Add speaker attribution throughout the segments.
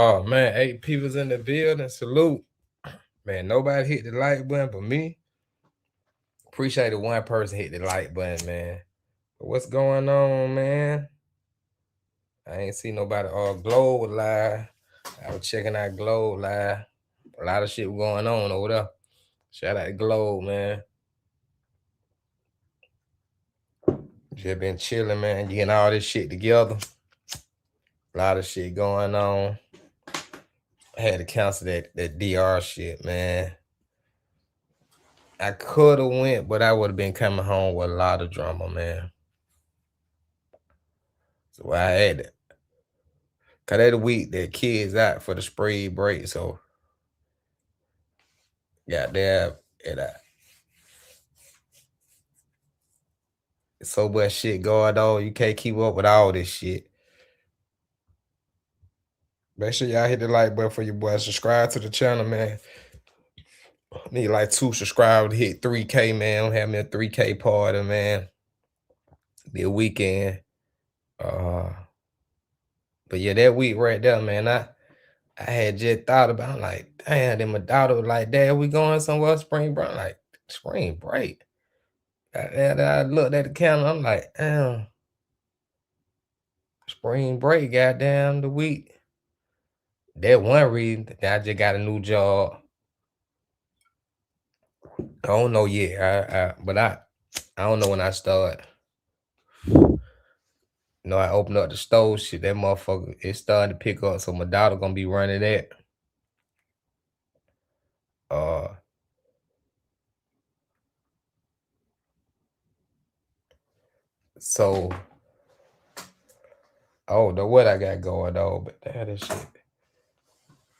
Speaker 1: Oh man, 8 people's in the building. Salute. Man, nobody hit the like button but me. Appreciate the one person hit the like button, man. But what's going on, man? I ain't see nobody. Globe live. I was checking out Globe live. A lot of shit going on over there. Shout out to Globe, man. Just been chilling, man. Getting all this shit together. A lot of shit going on. I had to cancel that DR shit, man. I could have went, but I would have been coming home with a lot of drama, man. So I had it. Cause that week that kids out for the spring break, so goddamn it. So much shit going on. You can't keep up with all this shit. Make sure y'all hit the like button for your boy. Subscribe to the channel, man. Need like 2 subscribers to hit 3K, man. I'm having a 3K party, man. Be a weekend. But yeah, that week right there, man, I had just thought about, I'm like, damn, then my daughter was like, Dad, we going somewhere spring break? Like, spring break? I looked at the calendar, I'm like, damn, spring break, goddamn, the week. That one reason that I just got a new job. I don't know yet, but I don't know when I start. You know, I opened up the stove shit, that motherfucker, it's starting to pick up, so my daughter gonna be running that. So I don't know what I got going on, but that is shit.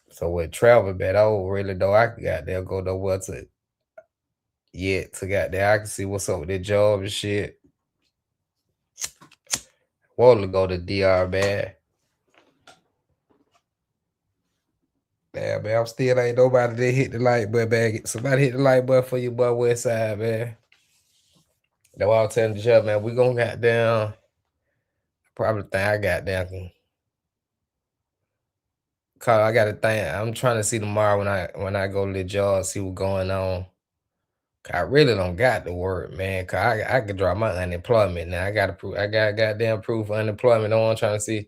Speaker 1: So with travel, man, I don't really know I can goddamn go nowhere to yet to goddamn I can see what's up with that job and shit. Want to go to DR, man. Damn, man, I'm still ain't nobody that hit the like button, man. Somebody hit the like button for your boy Westside, man. That's why I was telling the job, man. We gonna goddamn probably think I got down. Cause I gotta think. I'm trying to see tomorrow when I go to the job, see what's going on. I really don't got the word, man. Cause I could drop my unemployment now. I got goddamn proof of unemployment. No one trying to see.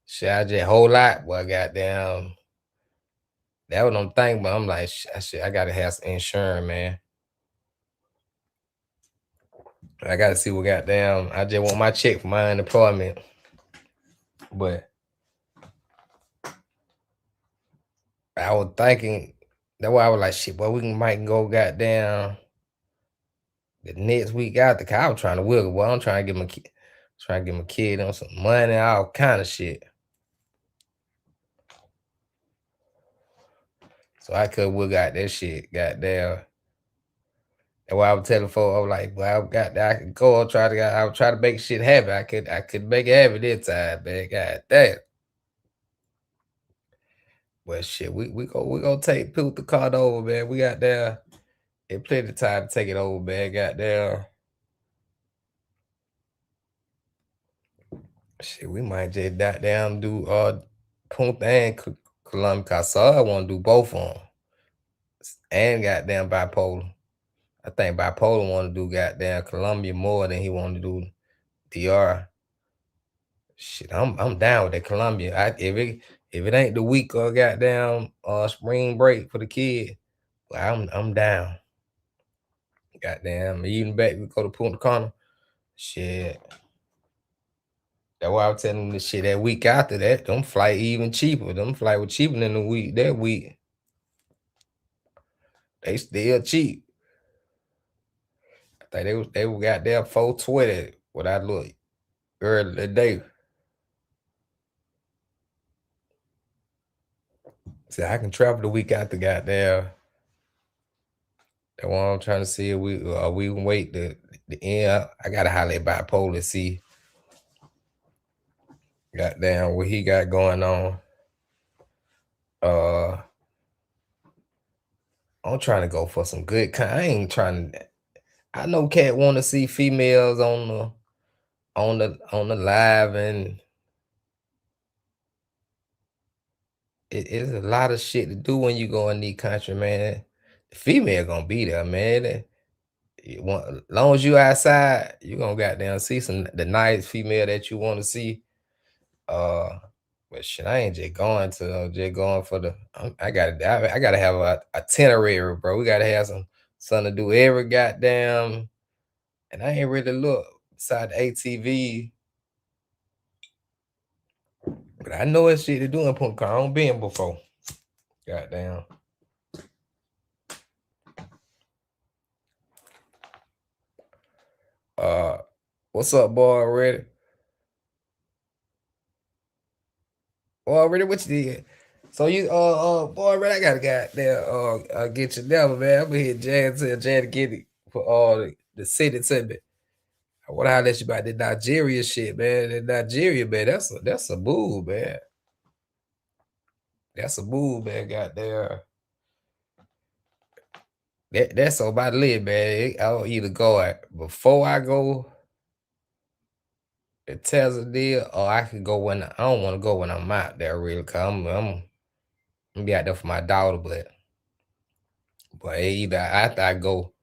Speaker 1: Shit, I just whole lot. Boy, goddamn. That what I'm thinking, but I'm like, shit, I gotta have some insurance, man. I gotta see what goddamn. I just want my check for my unemployment, but I was thinking. That's why I was like, shit, boy, might go goddamn the next week after. Cause I was trying to wiggle, boy. I'm trying to get my kid on some money, all kind of shit. So I could wiggle out that shit, goddamn. And why I was telling folks, I was like, well, I could go and I would try to make shit happen. I could make it happen this time, man. God damn. Well, shit, we gonna take the card over, man. We got there. It plenty of time to take it over, man. Goddamn. Shit, we might just down do Punta and Columbia. Cause I want to do both of them. And goddamn bipolar. I think bipolar want to do goddamn Columbia more than he want to do DR. Shit, I'm down with that Columbia. If it ain't the week or goddamn spring break for the kid, well, I'm down. Goddamn, even back we go to Punta Cana. Shit. That's why I was telling them the shit that week after that, them flight even cheaper. Them flight was cheaper than the week that week. They still cheap. I think they got there 420 what I look early today. See, I can travel the week after goddamn. That's what I'm trying to see if we can wait the end. I gotta holler at bipolar, see goddamn what he got going on. I'm trying to go for some good I ain't trying to. I know cat want to see females on the live, and it's a lot of shit to do when you go in the country, man. The female gonna be there, man. Long as you outside, you gonna goddamn see the nice female that you want to see. Uh, but shit, I ain't just going for the. I gotta have a itinerary, bro. We gotta have something to do every goddamn. And I ain't really look beside the ATV, but I know it's shit to do in Punta Cana. I don't been before. Goddamn. What's up, boy? Already? Already, what you did? So you, boy, man, I gotta get your number, man. I'm gonna hit Jan to get it for the city to me. I wanna holler at you about the Nigeria shit, man. The Nigeria, man, that's a move, man. That's a move, man. Goddamn. That's on my list, man. I'll either go before I go to Tanzania, or I can go when I don't want to go when I'm out there, really, cause I'm gonna be out there for my daughter, but either after I go,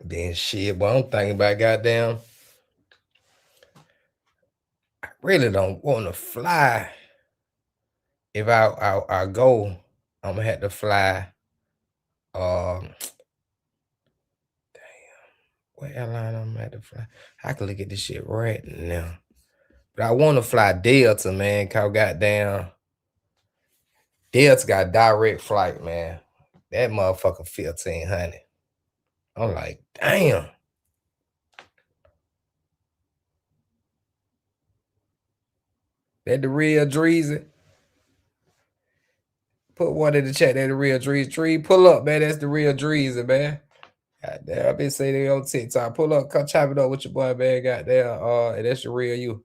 Speaker 1: then shit. But I'm thinking about goddamn. I really don't want to fly. If I go, I'm gonna have to fly. Damn, what airline I'm gonna have to fly? I can look at this shit right now. But I want to fly Delta, man. Cause goddamn, Delta got direct flight, man. That motherfucker 1,500. I'm like, damn. That the real Dreezy? Put one in the chat. That the real Dreezy. Pull up, man. That's the real Dreezy, man. Goddamn, I've been saying it on TikTok. Pull up, come chop it up with your boy, man. Goddamn, and that's the real you.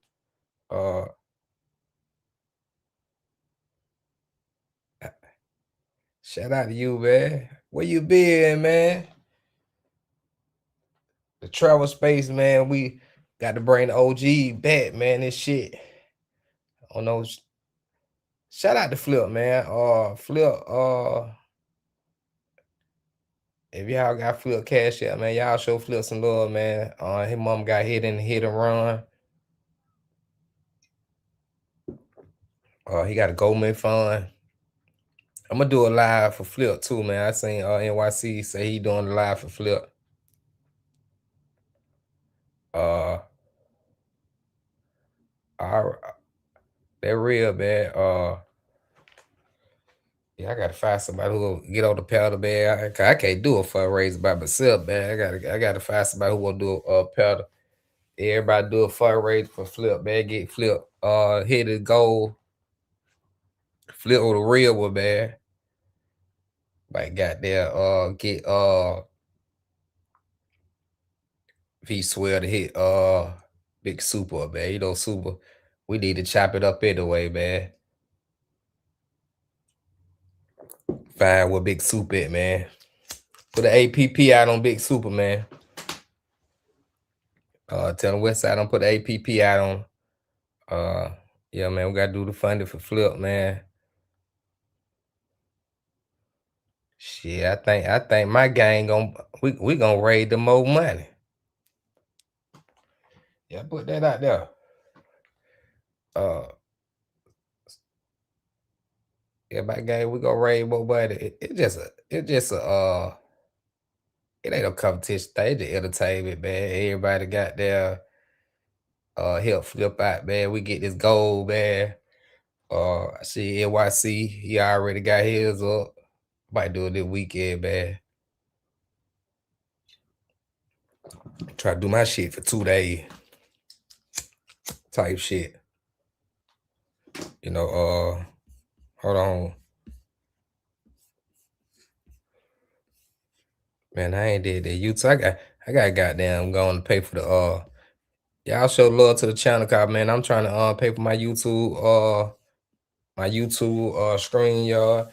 Speaker 1: Shout out to you, man. Where you been, man? The travel space, man. We got to bring the OG back, man. This shit. I don't know. Shout out to Flip, man. Flip, if y'all got Flip cash out, man, y'all show Flip some love, man. His mom got hit and run. He got a Goldman fund. I'm gonna do a live for Flip too, man. I seen NYC say he doing a live for Flip. They're real, man. Yeah, I gotta find somebody who will get on the pedal, man. I can't do a fundraiser by myself, man. I gotta find somebody who will do a pedal. Everybody do a fundraiser for Flip, man. Get Flip hit his goal. Flip on the real one, man. Like got there, get V Swell to hit Big Super, man. You know, Super. We need to chop it up anyway, man. Find what Big Super at, man. Put the APP out on Big Super, man. Tell the Westside don't put the APP out on. Yeah, man, we gotta do the funding for Flip, man. Shit, I think my gang we gonna raise the more money. Yeah, put that out there. Yeah, my gang, we gonna raise more money. It ain't no competition thing. It's just entertainment, man. Everybody got their help Flip out, man. We get this goal, man. I see NYC, he already got his up. Might do it this weekend, man. Try to do my shit for 2 days. Type shit. You know, hold on. Man, I ain't did that. YouTube. I got goddamn going to pay for the y'all show love to the channel, cause man, I'm trying to pay for my YouTube stream, y'all.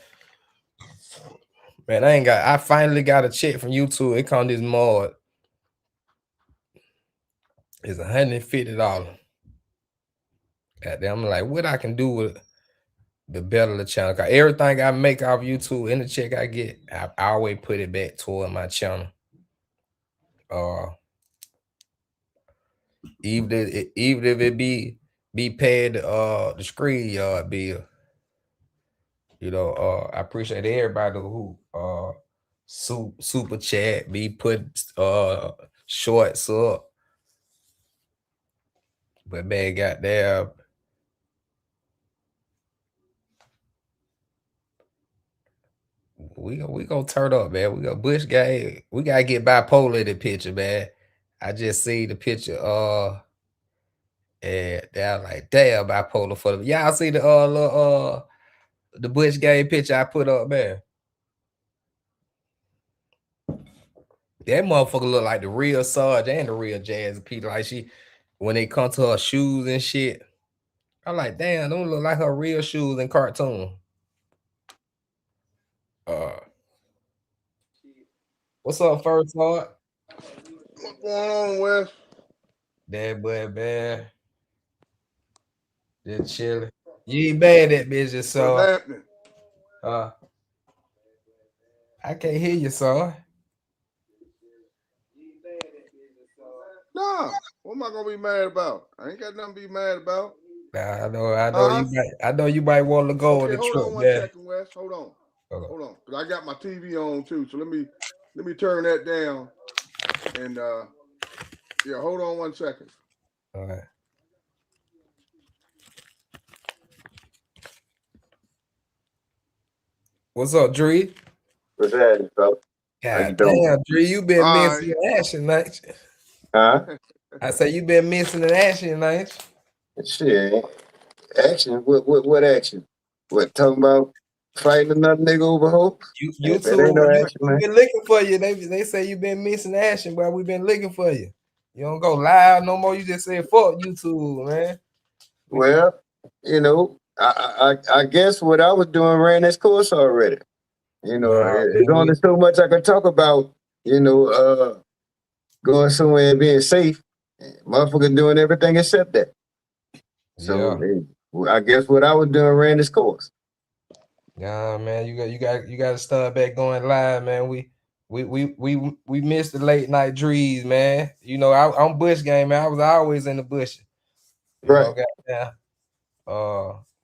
Speaker 1: Man, I finally got a check from YouTube. It come this month. It's $150. Goddamn, I'm like, what I can do with the better the channel. Cause everything I make off YouTube and the check I get, I always put it back toward my channel. Even if it be paid the screen yard bill. You know, I appreciate everybody who super chat, be put shorts up. But man, goddamn, we gonna turn up, man. We got Bush guy. We gotta get bipolar in the picture, man. I just see the picture. And they're like, damn, bipolar for them. Y'all see the little the Bush game picture I put up, man. That motherfucker look like the real Sarge and the real Jazzy Peter. Like when they come to her shoes and shit, I'm like, damn, don't look like her real shoes in cartoon. What's up, First Lord?
Speaker 2: What's going on, Wes?
Speaker 1: That boy, man. Just chilling. You ain't bad that bitch, so.
Speaker 2: What's happening?
Speaker 1: I can't hear you, sir.
Speaker 2: Nah, what am I gonna be mad about? I ain't got nothing to be mad about.
Speaker 1: Nah, I know you might want to go on the
Speaker 2: hold
Speaker 1: trip,
Speaker 2: on one
Speaker 1: man.
Speaker 2: second, Wes. Hold on. Hold on. Cause I got my TV on too. So let me turn that down. And yeah, hold on 1 second.
Speaker 1: All right. What's up, Dree?
Speaker 3: What's happening, bro?
Speaker 1: God damn, Dree, you been missing
Speaker 2: right.
Speaker 1: action, ain't you?
Speaker 3: Huh?
Speaker 1: I say you been missing an action, ain't
Speaker 3: you? Shit. Action? What action? What, talking about fighting another nigga over hope?
Speaker 1: You too.
Speaker 3: Ain't no action,
Speaker 1: We been looking for you. They say you been missing action, but we been looking for you. You don't go live no more. You just say fuck YouTube, man.
Speaker 3: Well, you know, I guess what I was doing ran its course already. You know, it's only so much I can talk about, you know, going somewhere and being safe. Motherfucker doing everything except that. So I guess what I was doing ran its course.
Speaker 1: Yeah, man, you got to start back going live, man. We missed the late night dreams, man. You know, I'm Bush game, man. I was always in the bush.
Speaker 3: Right.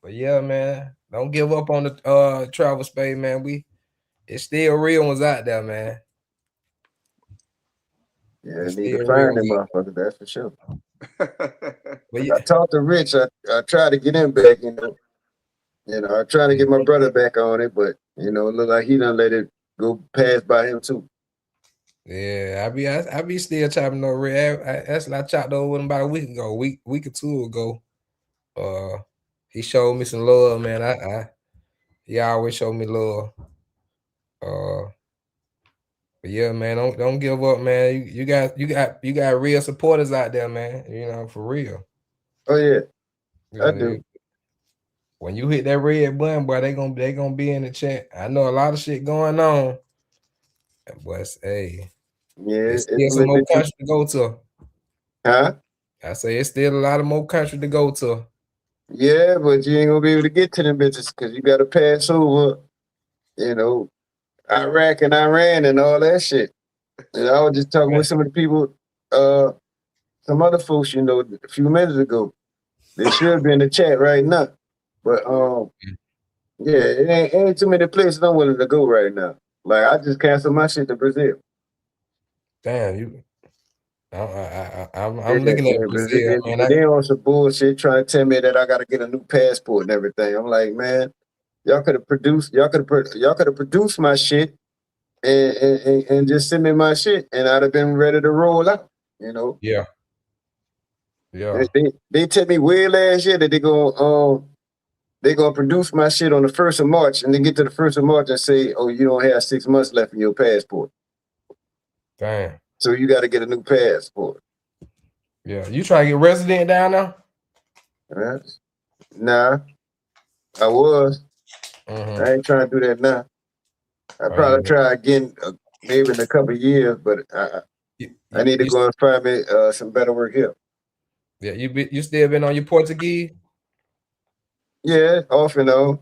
Speaker 1: But yeah, man, don't give up on the travel space, man. It's still real ones out there, man.
Speaker 3: Yeah, I need to find them motherfuckers, that's for sure.
Speaker 1: But
Speaker 3: I talked to Rich. I tried to get him back, you know. I'm trying to get my brother back on it, but it look like he done let it go pass by him too.
Speaker 1: Yeah, I be still chopping over Red. That's I chopped over with him about a week ago, week or two ago. He showed me some love, man. He always showed me love. But yeah, man, don't give up, man. You got real supporters out there, man. You know, for real.
Speaker 3: Oh yeah, I do.
Speaker 1: When you hit that red button, boy, they gonna be in the chat. I know a lot of shit going on, but hey, it's still some more country to go to.
Speaker 3: Huh?
Speaker 1: I say it's still a lot of more country to go to.
Speaker 3: Yeah, but you ain't gonna be able to get to them bitches because you gotta pass over, Iraq and Iran and all that shit. And I was just talking with some of the people, some other folks, a few minutes ago. They should be in the chat right now. But yeah, it ain't too many places I'm willing to go right now. Like I just canceled my shit to Brazil.
Speaker 1: Damn, I'm looking at Brazil, man.
Speaker 3: They on some bullshit trying to tell me that I got to get a new passport and everything. I'm like, man, y'all could have produced my shit and just send me my shit, and I'd have been ready to roll out.
Speaker 1: Yeah.
Speaker 3: They tell me way last year that they gonna produce my shit on the 1st of March, and then get to the 1st of March and say, oh, you don't have 6 months left in your passport.
Speaker 1: Damn.
Speaker 3: So you got to get a new passport.
Speaker 1: Yeah, you trying to get resident down there?
Speaker 3: Nah, I was. I ain't trying to do that now. I probably try again, maybe in a couple of years, but I need to go and find me some better work here.
Speaker 1: Yeah, you still been on your Portuguese?
Speaker 3: Yeah, off and on.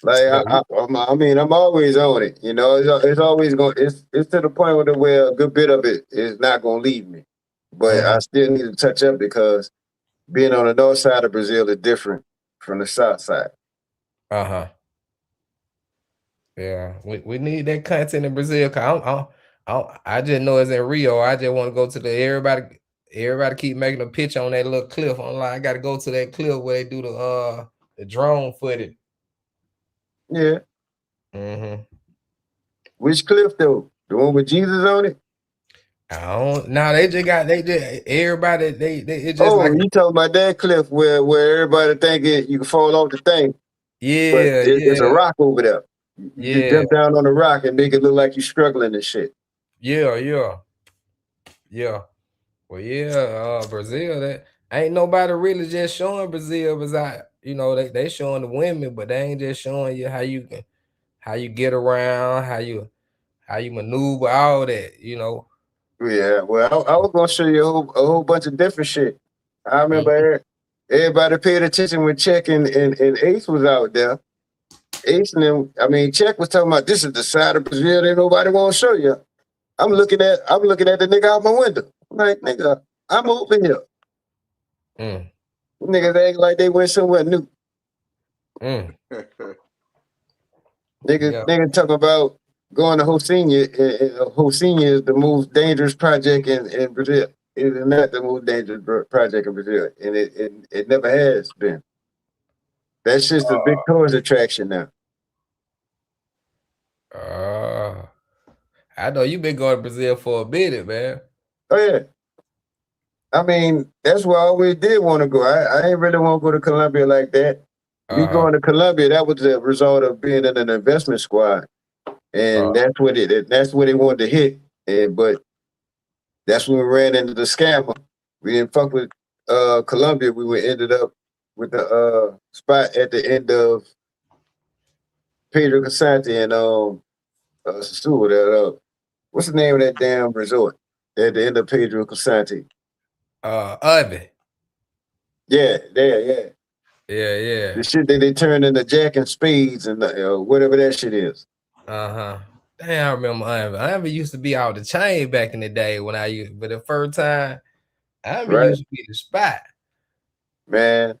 Speaker 3: Like
Speaker 1: Yeah,
Speaker 3: I mean, I'm always on it. You know, it's always going. It's to the point where a good bit of it is not going to leave me, but I still need to touch up because being on the north side of Brazil is different from the south side.
Speaker 1: uh-huh. Yeah, we need that content in Brazil. Cause I just know it's in Rio. I just want to go to the everybody keep making a pitch on that little cliff. I'm like, I got to go to that cliff where they do the drone footage.
Speaker 3: Yeah.
Speaker 1: Mm-hmm.
Speaker 3: Which cliff though? The one with Jesus on it?
Speaker 1: I don't. No, they just everybody. They it's just like
Speaker 3: you talking about that cliff where everybody think you can fall off the thing? But
Speaker 1: yeah,
Speaker 3: it's a rock over there. You just jump down on the rock and make it look like you're struggling and shit.
Speaker 1: Yeah. Well, yeah, Brazil. That ain't nobody really just showing Brazil besides, you know, they showing the women, but they ain't just showing you how you get around, how you maneuver, all that, you know.
Speaker 3: Yeah, well, I was gonna show you a whole bunch of different shit. I remember everybody paid attention when Check and Ace was out there. Ace and them, I mean, Check was talking about this is the side of Brazil that nobody want to show you. I'm looking at the nigga out my window. I'm like, nigga, I'm over here. Niggas act like they went somewhere new. Nigga talking about going to Rocinha. Rocinha is the most dangerous project in Brazil. It is not the most dangerous project in Brazil, and it never has been. That's just a big tourist attraction now.
Speaker 1: I know you've been going to Brazil for a minute, man.
Speaker 3: Oh yeah. I mean, that's where I always did want to go. I ain't really want to go to Colombia like that. Me going to Colombia, that was the result of being in an investment squad, and that's what they wanted to hit. But that's when we ran into the scammer. We didn't fuck with Colombia. We ended up with the spot at the end of Pedro Casante and what's the name of that damn resort at the end of Pedro Casante?
Speaker 1: Ivy.
Speaker 3: Yeah.
Speaker 1: Yeah.
Speaker 3: The shit that they turned into Jack and Spades and whatever that shit is.
Speaker 1: Damn, I remember Ivy. Ivy used to be out the chain back in the day but the first time, Ivy used to be the spot.
Speaker 3: Man,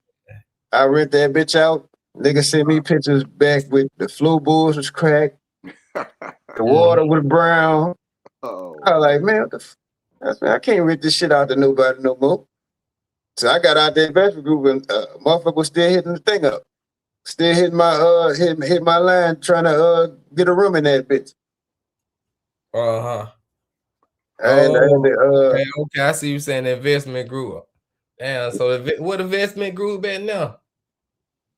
Speaker 3: I rent that bitch out. Nigga sent me pictures back with the floorboards was cracked. The water was brown. I was like, man, I can't rent this shit out to nobody no more. So I got out the investment group and motherfucker was still hitting the thing up. Still hitting my hit my line trying to get a room in that bitch.
Speaker 1: Okay, I see you saying the investment group. Damn, so what investment group at now?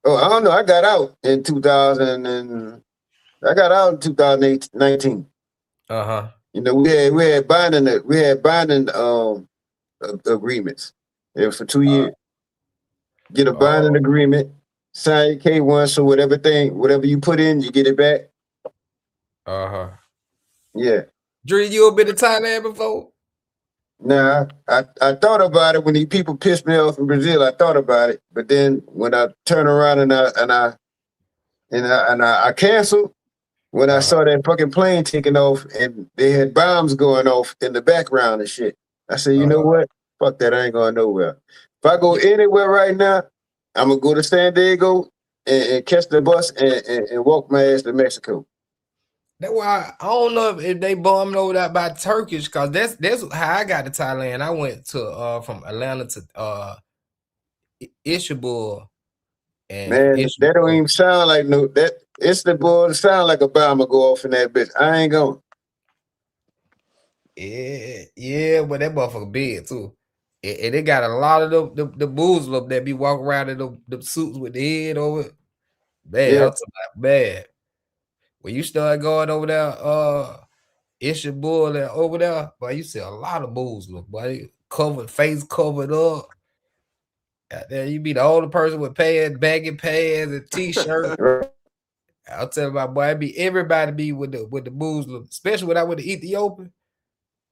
Speaker 3: Oh, I don't know. I got out in 2019. You know, we had binding agreements. It was for 2 years. Get a binding agreement, sign K1, so whatever you put in, you get it back. Yeah.
Speaker 1: Drew, you ever been to Thailand before?
Speaker 3: Nah, I thought about it when these people pissed me off in Brazil. I thought about it, but then when I turn around and I canceled, when I saw that fucking plane taking off and they had bombs going off in the background and shit, I said, you know what? Fuck that, I ain't going nowhere. If I go anywhere right now, I'm gonna go to San Diego and catch the bus and walk my ass to Mexico.
Speaker 1: That's why I don't know if they bombed over that by Turkish, because that's how I got to Thailand. I went to from Atlanta to Istanbul.
Speaker 3: Man, that don't even sound like Istanbul sound like a bomb will go off in that bitch. I ain't going.
Speaker 1: Yeah, but that motherfucker big too. And they got a lot of the boozlers that be walking around in the suits with the head over it. Bad, I'm talking about bad. When you start going over there, Istanbul and over there, boy, you see a lot of boozlers, boy. Face covered up. There you be the older person with pants, baggy pants, and t-shirt. I'll tell you about, boy, everybody be with the boozlers, especially when I went to Ethiopia.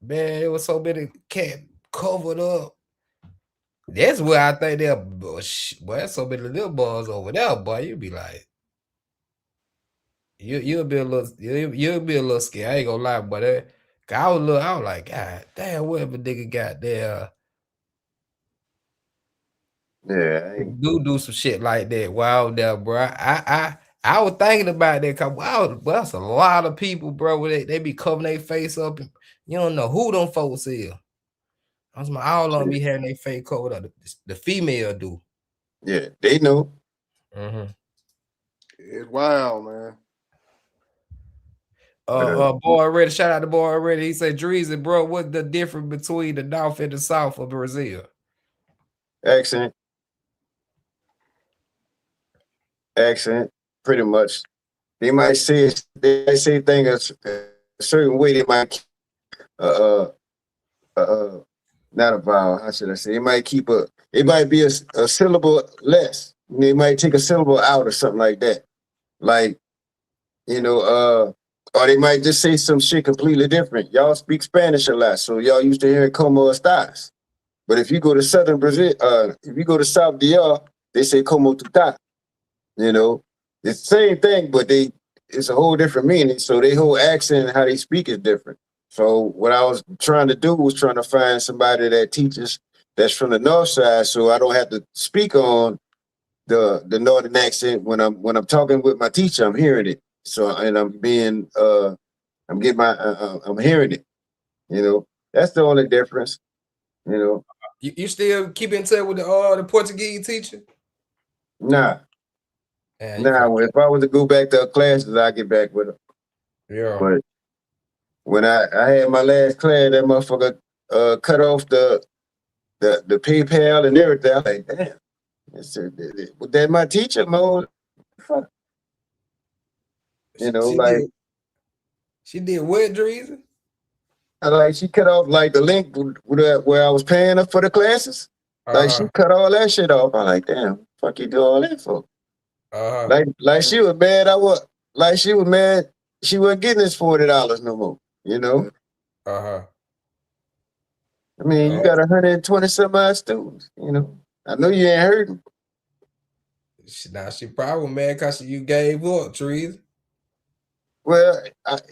Speaker 1: Man, it was so many cat covered up. That's where I think they're boy, there's so many little boys over there, boy. You be like, you'll be a little you'll be a little scared. I ain't gonna lie, but I was like, God damn, whatever nigga got there
Speaker 3: Yeah,
Speaker 1: do some shit like that. Wow, there, bro. I was thinking about that because wow, that's a lot of people, bro. They be covering their face up, and you don't know who them folks is. I was like, all of them be having their face covered up. The female do.
Speaker 3: yeah, they know.
Speaker 1: Mm-hmm.
Speaker 2: It's wild, man.
Speaker 1: Boy already, shout out to boy already. He said, Dreezy, bro, what's the difference between the North and the South of Brazil?
Speaker 3: Accent, pretty much. They might say things a certain way. They might not a vowel. How should I say? It might it might be a syllable less. They might take a syllable out or something like that. Like, or they might just say some shit completely different. Y'all speak Spanish a lot, so y'all used to hearing como estás. But if you go to southern Brazil, if you go to South DR, they say como tu tá. It's the same thing, but it's a whole different meaning. So their whole accent and how they speak is different. So what I was trying to do was trying to find somebody that teaches that's from the north side, so I don't have to speak on the northern accent when I'm talking with my teacher. I'm hearing it. So and I'm getting I'm hearing it. That's the only difference.
Speaker 1: You still keep in touch with the Portuguese teacher?
Speaker 3: Nah. If I was to go back to classes, I'd get back with her.
Speaker 1: Yeah.
Speaker 3: But when I had my last class, that motherfucker cut off the PayPal and everything. I was like, damn. That's my teacher mode. Fuck.
Speaker 1: She did what, Dreezy?
Speaker 3: Like she cut off like the link where I was paying her for the classes. Like she cut all that shit off. I'm like, damn, fuck you do all that for? Like she was mad. She was mad. She wasn't getting this $40 no more. I mean, you got 120 some odd students. I know you ain't hurting.
Speaker 1: She probably mad because you gave up, Trees.
Speaker 3: Well,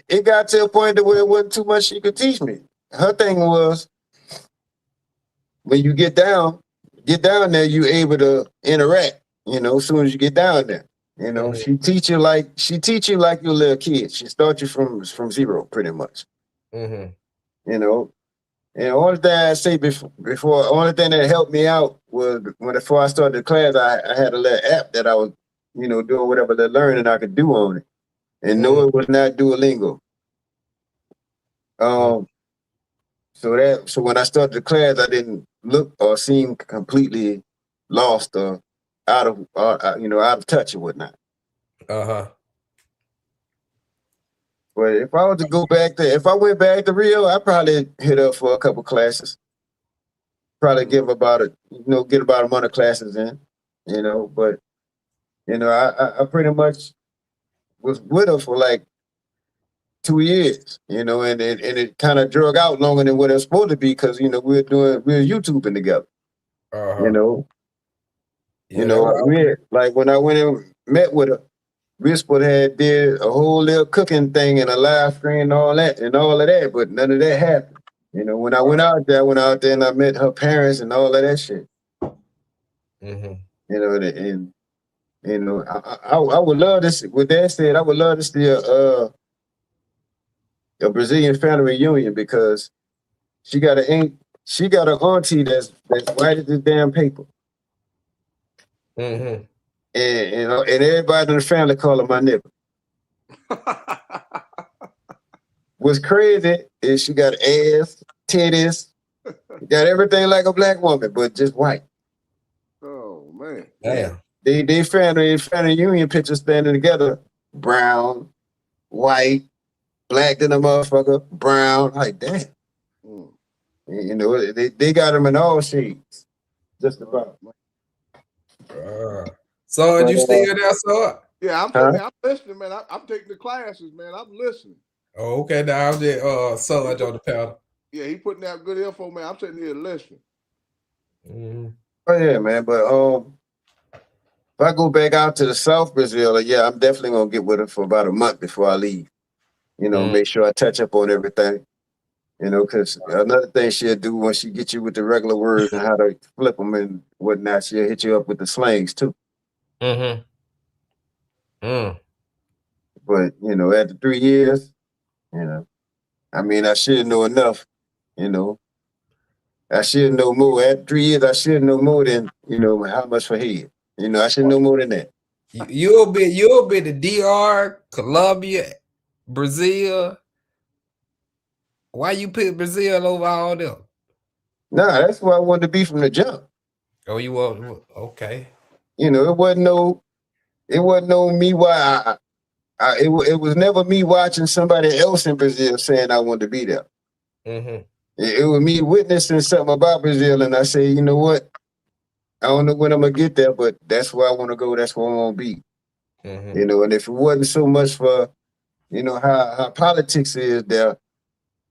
Speaker 3: it got to a point where it wasn't too much she could teach me. Her thing was, when you get down there, you're able to interact. As soon as you get down there, mm-hmm. she teach you like you're a little kid. She starts you from zero, pretty much.
Speaker 1: Mm-hmm.
Speaker 3: And the only thing I say before, only thing that helped me out was before I started the class, I had a little app that I was, doing whatever the learning I could do on it. And no, it was not Duolingo. So when I started the class, I didn't look or seem completely lost or out of touch or whatnot. But if I was to go back there, if I went back to Rio, I'd probably hit up for a couple classes. Probably get about a month of classes in, But I pretty much was with her for like 2 years, and it kind of drug out longer than what it was supposed to be because we were YouTubing together. Like when I went and met with her, we supposed to did a whole little cooking thing and a live stream and all of that, but none of that happened. When I went out there and I met her parents and all of that shit.
Speaker 1: Mm-hmm.
Speaker 3: I would love to see, with that said, I would love to see a Brazilian family reunion because she got an auntie that's white as this damn paper.
Speaker 1: Mm-hmm.
Speaker 3: And everybody in the family call her my nigga. What's crazy is she got ass, titties, got everything like a black woman, but just white.
Speaker 2: Oh man.
Speaker 1: Damn.
Speaker 3: They family reunion pictures standing together, brown, white, black than a motherfucker, brown, like that. They got them in all shades, just about.
Speaker 1: So you still there, so?
Speaker 2: Yeah, I'm listening, man. I'm taking the classes, man. I'm listening.
Speaker 1: Oh, okay. Now I'm just Sarge on the panel.
Speaker 2: Yeah, he putting out good info, man. I'm sitting here listening.
Speaker 1: Mm-hmm.
Speaker 3: Oh yeah, man. But if I go back out to the South Brazil, yeah, I'm definitely gonna get with her for about a month before I leave. You know,
Speaker 1: Mm.
Speaker 3: make sure I touch up on everything. You know, because another thing she'll do once she gets you with the regular words and how to flip them and whatnot, she'll hit you up with the slangs too.
Speaker 1: Mm-hmm. Mm.
Speaker 3: But you know, after 3 years, you know, I mean, I should know enough. You know, I should know more. After 3 years, I should know more than how much for head. You know, I should know more than that.
Speaker 1: You'll be the DR, Colombia, Brazil. Why you pick Brazil over all them?
Speaker 3: Nah, that's what I wanted to be from the jump.
Speaker 1: Oh, you want okay.
Speaker 3: You know, it wasn't no me why it was never me watching somebody else in Brazil saying I wanted to be there.
Speaker 1: Mm-hmm.
Speaker 3: It was me witnessing something about Brazil, and I say, you know what? I don't know when I'm gonna get there, but that's where I want to go. That's where I want to be.
Speaker 1: Mm-hmm.
Speaker 3: You know, and if it wasn't so much for how politics is there,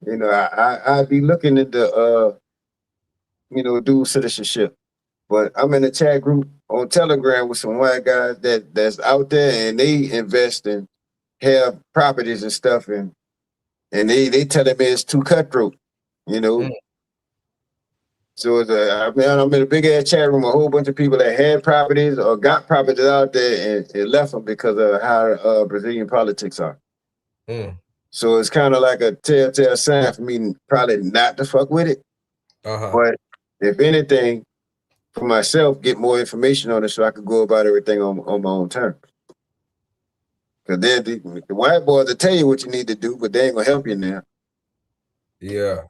Speaker 3: I'd be looking at the dual citizenship. But I'm in a chat group on Telegram with some white guys that's out there, and they invest and have properties and stuff, and they telling me it's too cutthroat, you know.
Speaker 1: Mm.
Speaker 3: So I'm in a big ass chat room, a whole bunch of people that had properties or got properties out there and left them because of how Brazilian politics are.
Speaker 1: Mm.
Speaker 3: So it's kind of like a telltale sign for me probably not to fuck with it.
Speaker 1: Uh-huh.
Speaker 3: But if anything, for myself, get more information on it so I could go about everything on my own terms. Because the white boys will tell you what you need to do, but they ain't gonna help you now.
Speaker 1: Yeah.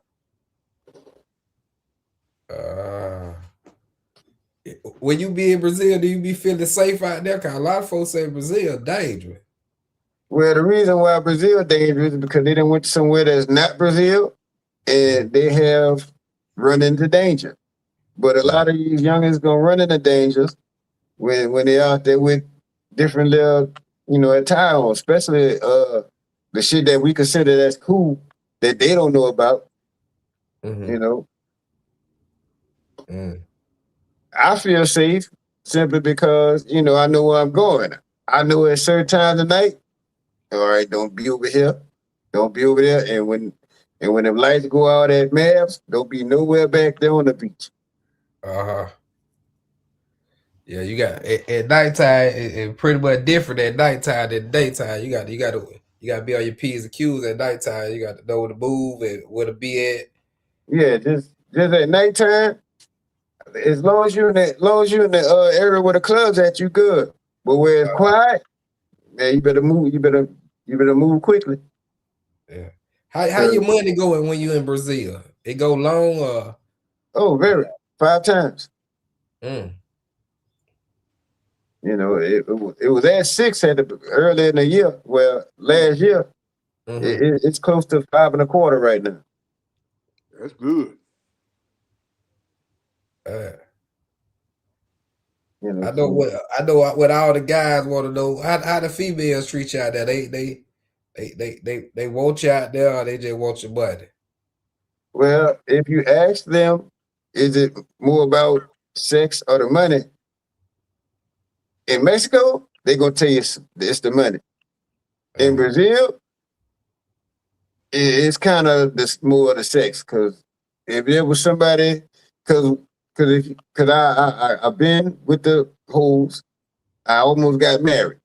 Speaker 1: When you be in Brazil, do you be feeling safe out there? Cause a lot of folks say Brazil dangerous.
Speaker 3: Well, the reason why Brazil dangerous is because they done went somewhere that's not Brazil, and they have run into danger. But a lot of these youngins gonna run into dangers when they're out there with different little, attire on, especially the shit that we consider that's cool that they don't know about.
Speaker 1: Mm-hmm.
Speaker 3: You know,
Speaker 1: Mm.
Speaker 3: I feel safe simply because I know where I'm going. I know at certain times of night, all right, don't be over here, don't be over there, and when the lights go out at Mavs, don't be nowhere back there on the beach.
Speaker 1: Uh-huh. Yeah, you got at nighttime. It pretty much different at nighttime than daytime. You got to be on your P's and Q's at nighttime. You got to know where to move and where to be at.
Speaker 3: Yeah, just at nighttime. As long as you're in the area where the club's at, you good. But where it's quiet, man, you better move. You better move quickly.
Speaker 1: Yeah. How your money going when you in Brazil? It go long or?
Speaker 3: Oh, very 5 times.
Speaker 1: Mm.
Speaker 3: You know, it was at 6 earlier in the year. Well, last year, it's close to 5 1/4 right now.
Speaker 2: That's good.
Speaker 1: I know what all the guys want to know. How the females treat you out there? They want you out there, or they just want your money?
Speaker 3: Well, if you ask them, is it more about sex or the money? In Mexico, they're gonna tell you it's the money. In Brazil, it's kind of more of the sex, because if there was somebody, because I've been with the hoes, I almost got married,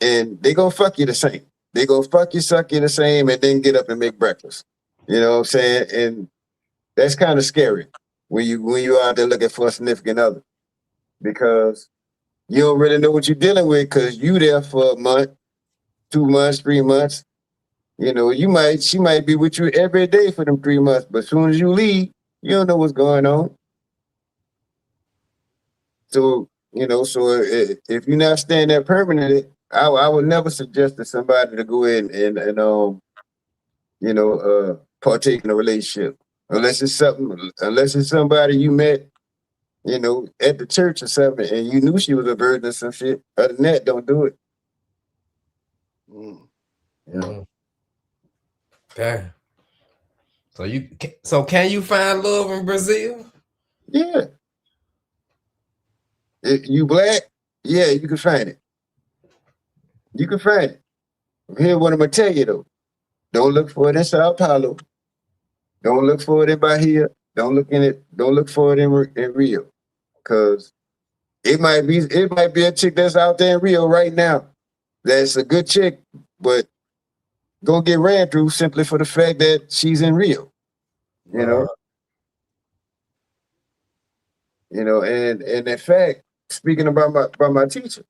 Speaker 3: and they gonna fuck you the same. They gonna fuck you, suck you the same, and then get up and make breakfast. You know what I'm saying? And that's kind of scary when you out there looking for a significant other, because you don't really know what you're dealing with, because you there for a month, 2 months, 3 months. You know, she might be with you every day for them 3 months, but as soon as you leave, you don't know what's going on. So, if you're not staying there permanently, I would never suggest to somebody to go in and partake in a relationship. Unless it's somebody you met, at the church or something, and you knew she was a virgin or some shit. Other than that, don't do it.
Speaker 1: Yeah. Okay. So can you find love in Brazil?
Speaker 3: Yeah. You black? Yeah, you can find it. You can find it. Here's what I'm gonna tell you though. Don't look for it in Sao Paulo. Don't look for it in Bahia. Don't look for it in Rio. Cause it might be a chick that's out there in Rio right now. That's a good chick, but gonna get ran through simply for the fact that she's in Rio. You know? You know, and in fact, speaking about my teacher,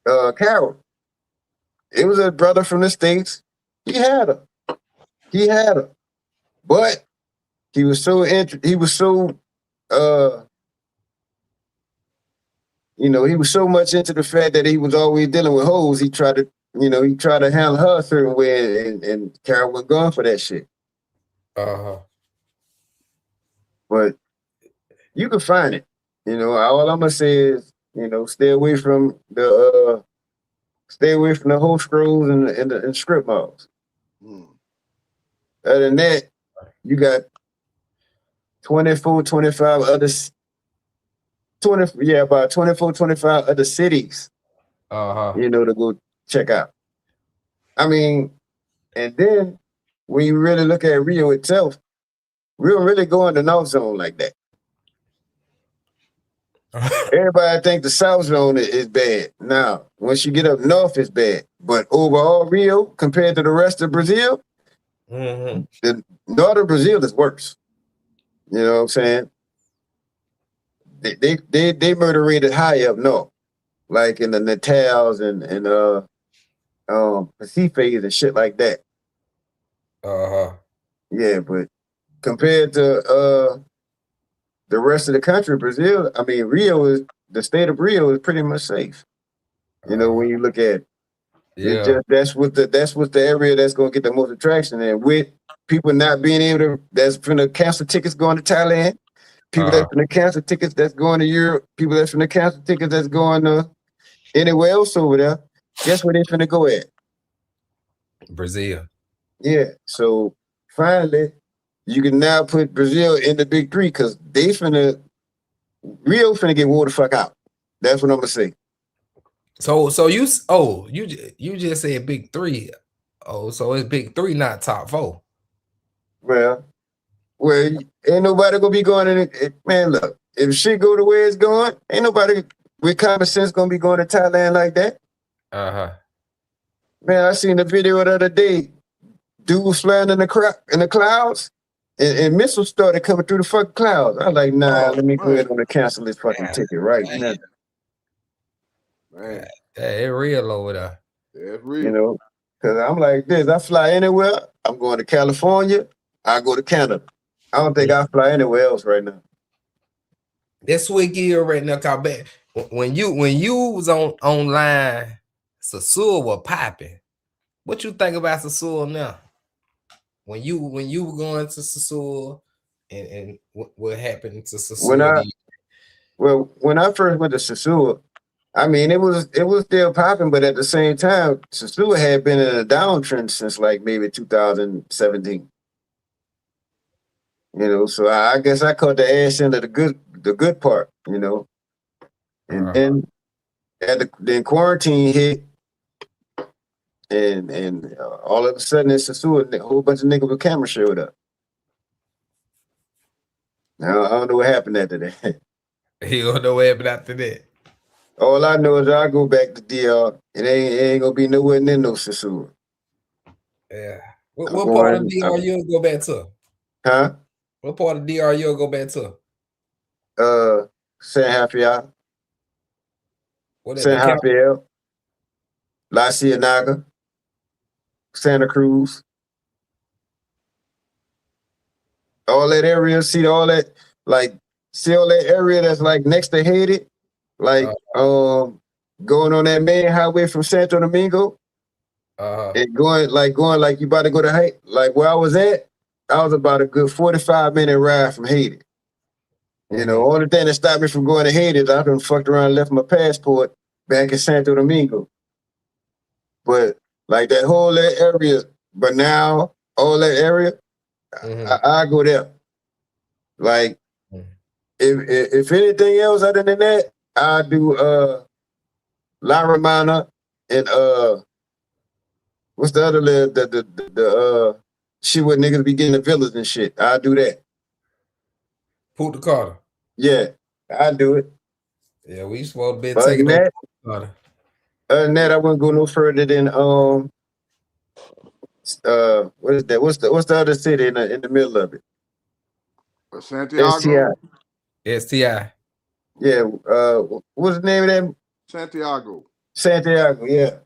Speaker 3: Carol, it was a brother from the States. He had her. But he was so he was so much into the fact that he was always dealing with hoes. He tried to handle her a certain way, and Carol was gone for that shit. But you can find it. You know, all I'm gonna say is, stay away from the whole scrolls and the script malls. Other than that, you got 24, 25 others. About 24, 25 other cities. To go check out. I mean, and then when you really look at Rio itself, we don't really go in the North Zone like that. Everybody think the South Zone is bad. Now, once you get up north, it's bad. But overall, Rio, compared to the rest of Brazil, the northern Brazil is worse. You know what I'm saying? They murder rate is high up north, like in the Natals and Recifes and shit like that. Yeah, but compared to the rest of the country, Brazil, I mean, the state of Rio is pretty much safe. When you look at it, that's what the area that's gonna get the most attraction. And with people not being able to, that's finna cancel tickets going to Thailand. People that's finna cancel tickets that's going to Europe. People that's finna cancel tickets that's going to anywhere else over there. Guess where they finna go at?
Speaker 1: Brazil.
Speaker 3: Yeah. So finally, you can now put Brazil in the big three because Rio finna get wore the fuck out. That's what I'm gonna say.
Speaker 1: So you just said big three. Oh, so it's big three, not top four.
Speaker 3: Well, ain't nobody gonna be going in it. Man, look, if shit go the way it's going, ain't nobody with common sense gonna be going to Thailand like that. Man, I seen the video the other day. Dude was flying in the clouds, and missiles started coming through the fucking clouds. I was like, nah, let me go ahead and cancel this fucking ticket right now.
Speaker 2: Man,
Speaker 1: it's real over there.
Speaker 2: Yeah, it's real.
Speaker 3: Because I'm like this. I fly anywhere. I'm going to California. I go to Canada. I don't think I fly anywhere else right now.
Speaker 1: That's sweet gear right now. Cause back when you was online, Sasua was popping. What you think about Sasua now? When you were going to Sasua, and what happened to Sasua?
Speaker 3: When I first went to Sasua, I mean it was still popping, but at the same time, Sasua had been in a downtrend since like maybe 2017. So I guess I caught the ass end of the good part, and then quarantine hit, and all of a sudden in Sasua, a whole bunch of niggas with cameras showed up. Now I don't know what happened after that.
Speaker 1: You don't know what happened after that.
Speaker 3: All I know is I go back to DR, and it ain't gonna be nowhere near no Sasua.
Speaker 1: Yeah. What part of DR you'll go back to?
Speaker 3: Huh?
Speaker 1: What part of DR you'll go back to?
Speaker 3: San Rafael. San Rafael. La Cienega. Santa Cruz. All that area, see all that area that's like next to Haiti, like going on that main highway from Santo Domingo, and going like you about to go to Haiti. Like where I was at, I was about a good 45-minute ride from Haiti. Only thing that stopped me from going to Haiti is I done fucked around and left my passport back in Santo Domingo. But like that whole area, but now all that area, I go there. Like if anything else other than that, I do La Romana and what's the other the shit where niggas be getting the villas and shit. I do that.
Speaker 1: Punta Carter.
Speaker 3: Yeah, I do it.
Speaker 1: Yeah, we supposed to be
Speaker 3: Other than
Speaker 1: taking over
Speaker 3: that,
Speaker 1: Punta Carter.
Speaker 3: I wouldn't go no further than what is that? What's the other city in the middle of it?
Speaker 2: Santiago.
Speaker 1: STI.
Speaker 3: Yeah, what's the name of that?
Speaker 2: Santiago.
Speaker 3: Santiago, yeah.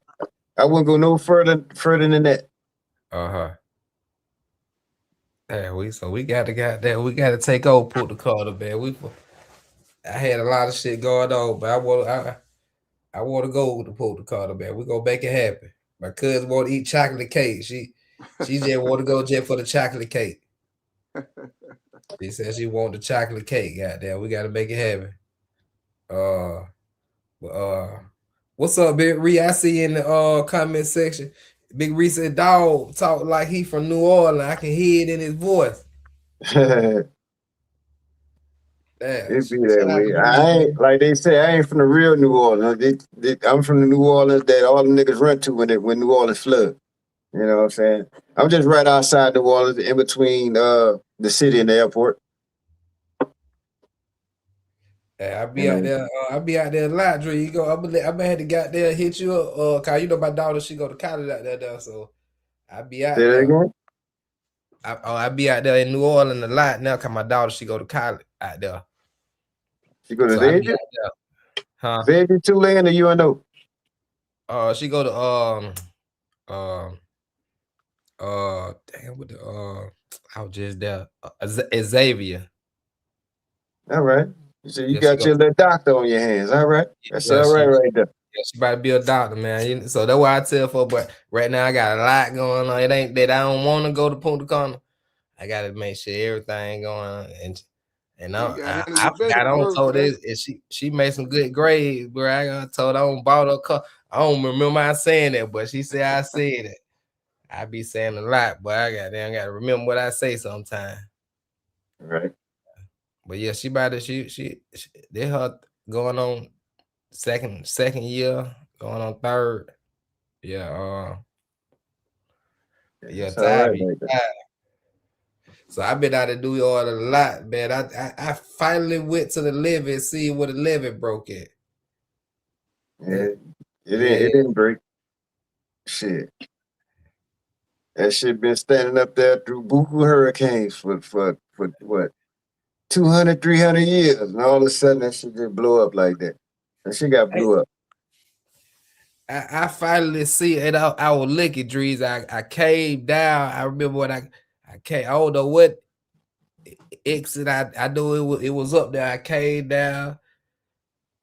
Speaker 3: I wouldn't go no further than that.
Speaker 1: Yeah, we got to take over Punta Carter, man. I had a lot of shit going on, but I want to go with the Punta Carter, man. We gonna make it happen. My cousin want to eat chocolate cake. She just want to go just for the chocolate cake. She said she want the chocolate cake. Goddamn, we got to make it happen. What's up, Big Ree? I see in the comment section, Big Ree said, "Dog talk like he from New Orleans. I can hear it in his voice." Damn,
Speaker 3: It be that way. I ain't like they say. I ain't from the real New Orleans. I'm from the New Orleans that all the niggas run to when New Orleans flood. You know what I'm saying? I'm just right outside New Orleans, in between the city and the airport.
Speaker 1: Yeah, I be out there. I be out there a lot, Drew. You go. I'm gonna have to get there, hit you up. Cause you know my daughter, she go to college out there now, so I be out
Speaker 3: Say that
Speaker 1: there.
Speaker 3: again?
Speaker 1: I be out there in New Orleans a lot now. Cause my daughter, she go to college out there.
Speaker 3: She go to
Speaker 1: So I be
Speaker 3: Xavier?
Speaker 1: out there. Huh?
Speaker 3: Xavier, Tulane, or UNO?
Speaker 1: She go to damn, what the I was just there. Xavier.
Speaker 3: All right. So you
Speaker 1: Yeah, she
Speaker 3: got
Speaker 1: go.
Speaker 3: your little doctor on your hands. All right. That's
Speaker 1: Yeah,
Speaker 3: all right
Speaker 1: she
Speaker 3: right there.
Speaker 1: Yeah, she about to be a doctor, man. So that's why I tell for. But right now I got a lot going on. It ain't that I don't want to go to Punta Cana. I got to make sure everything going on. And
Speaker 2: You gotta handle
Speaker 1: I
Speaker 2: your business
Speaker 1: forgot I don't
Speaker 2: first,
Speaker 1: told
Speaker 2: man.
Speaker 1: this. And she made some good grades, bro. I told I don't bought her a car. I don't remember I saying that, but she said I said it. I be saying a lot, but I got to remember what I say sometimes.
Speaker 3: Right.
Speaker 1: But yeah, she about to she they her going on second year, going on third. Yeah,
Speaker 3: That's all right
Speaker 1: Tabby.
Speaker 3: right there.
Speaker 1: So I've been out of New Orleans a lot, man. I finally went to the levee and see where the levee broke at.
Speaker 3: Yeah. It didn't break. Shit. That shit been standing up there through buku hurricanes for what 200, 300 years, and all of a sudden that shit just blew up like that. That shit got blew up.
Speaker 1: I finally see it. I was looking, Drees. I came down. I remember when I came. I don't know what exit. I knew it was up there. I came down,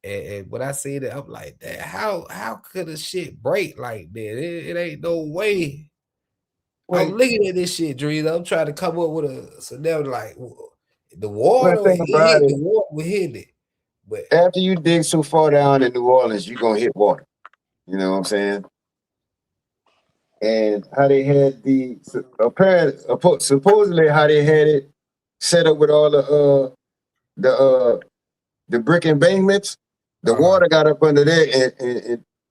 Speaker 1: and when I see it, I'm like, "Damn, how could a shit break like that? It ain't no way." I'm looking at this shit, Drees. I'm trying to come up with a scenario like the water.
Speaker 3: Think about
Speaker 1: The water will hit it, but
Speaker 3: after you dig so far down in New Orleans, you're gonna hit water. You know what I'm saying? And how they had supposedly how they had it set up with all the brick embankments, the water got up under there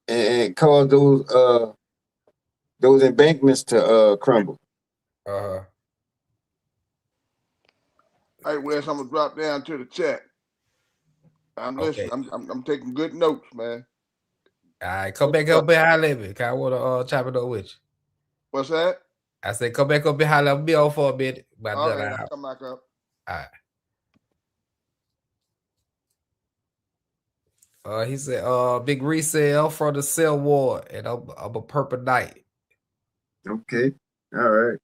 Speaker 3: and caused those embankments to crumble.
Speaker 2: Hey Wes, I'm gonna drop down to the chat. I'm listening. I'm taking good notes, man.
Speaker 1: All right, come back up and holler at me. I want to chop it up with you.
Speaker 2: What's that?
Speaker 1: I said, come back up and holler. I'll be on for a bit.
Speaker 2: All right, I'll come back up.
Speaker 1: All right. He said, big resale for the cell ward, and I'm a purple knight.
Speaker 3: Okay. All right.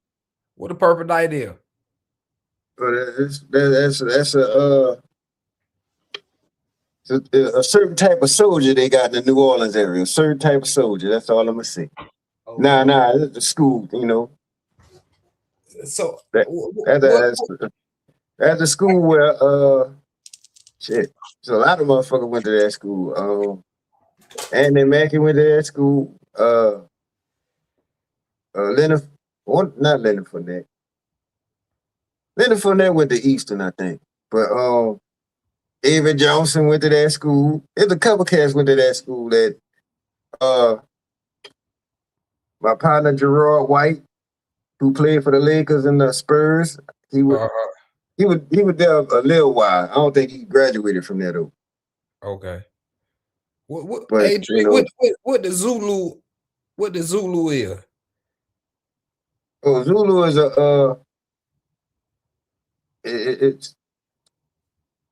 Speaker 1: What a purple knight is?
Speaker 3: But that's a certain type of soldier they got in the New Orleans area. A certain type of soldier. That's all I'm gonna say.
Speaker 1: Okay.
Speaker 3: Nah, it's the school, you know.
Speaker 1: So
Speaker 3: that's the school where shit. So a lot of motherfuckers went to that school. And then Mackey went to that school. Leonard Fournette. Leonard Fournette went to Eastern, I think. But David Johnson went to that school. There's a couple cats went to that school that my partner Gerard White, who played for the Lakers and the Spurs, he was there a little while. I don't think he graduated from there though.
Speaker 1: Okay. What
Speaker 3: But,
Speaker 1: hey,
Speaker 3: you know,
Speaker 1: what the Zulu is?
Speaker 3: Oh, Zulu is it's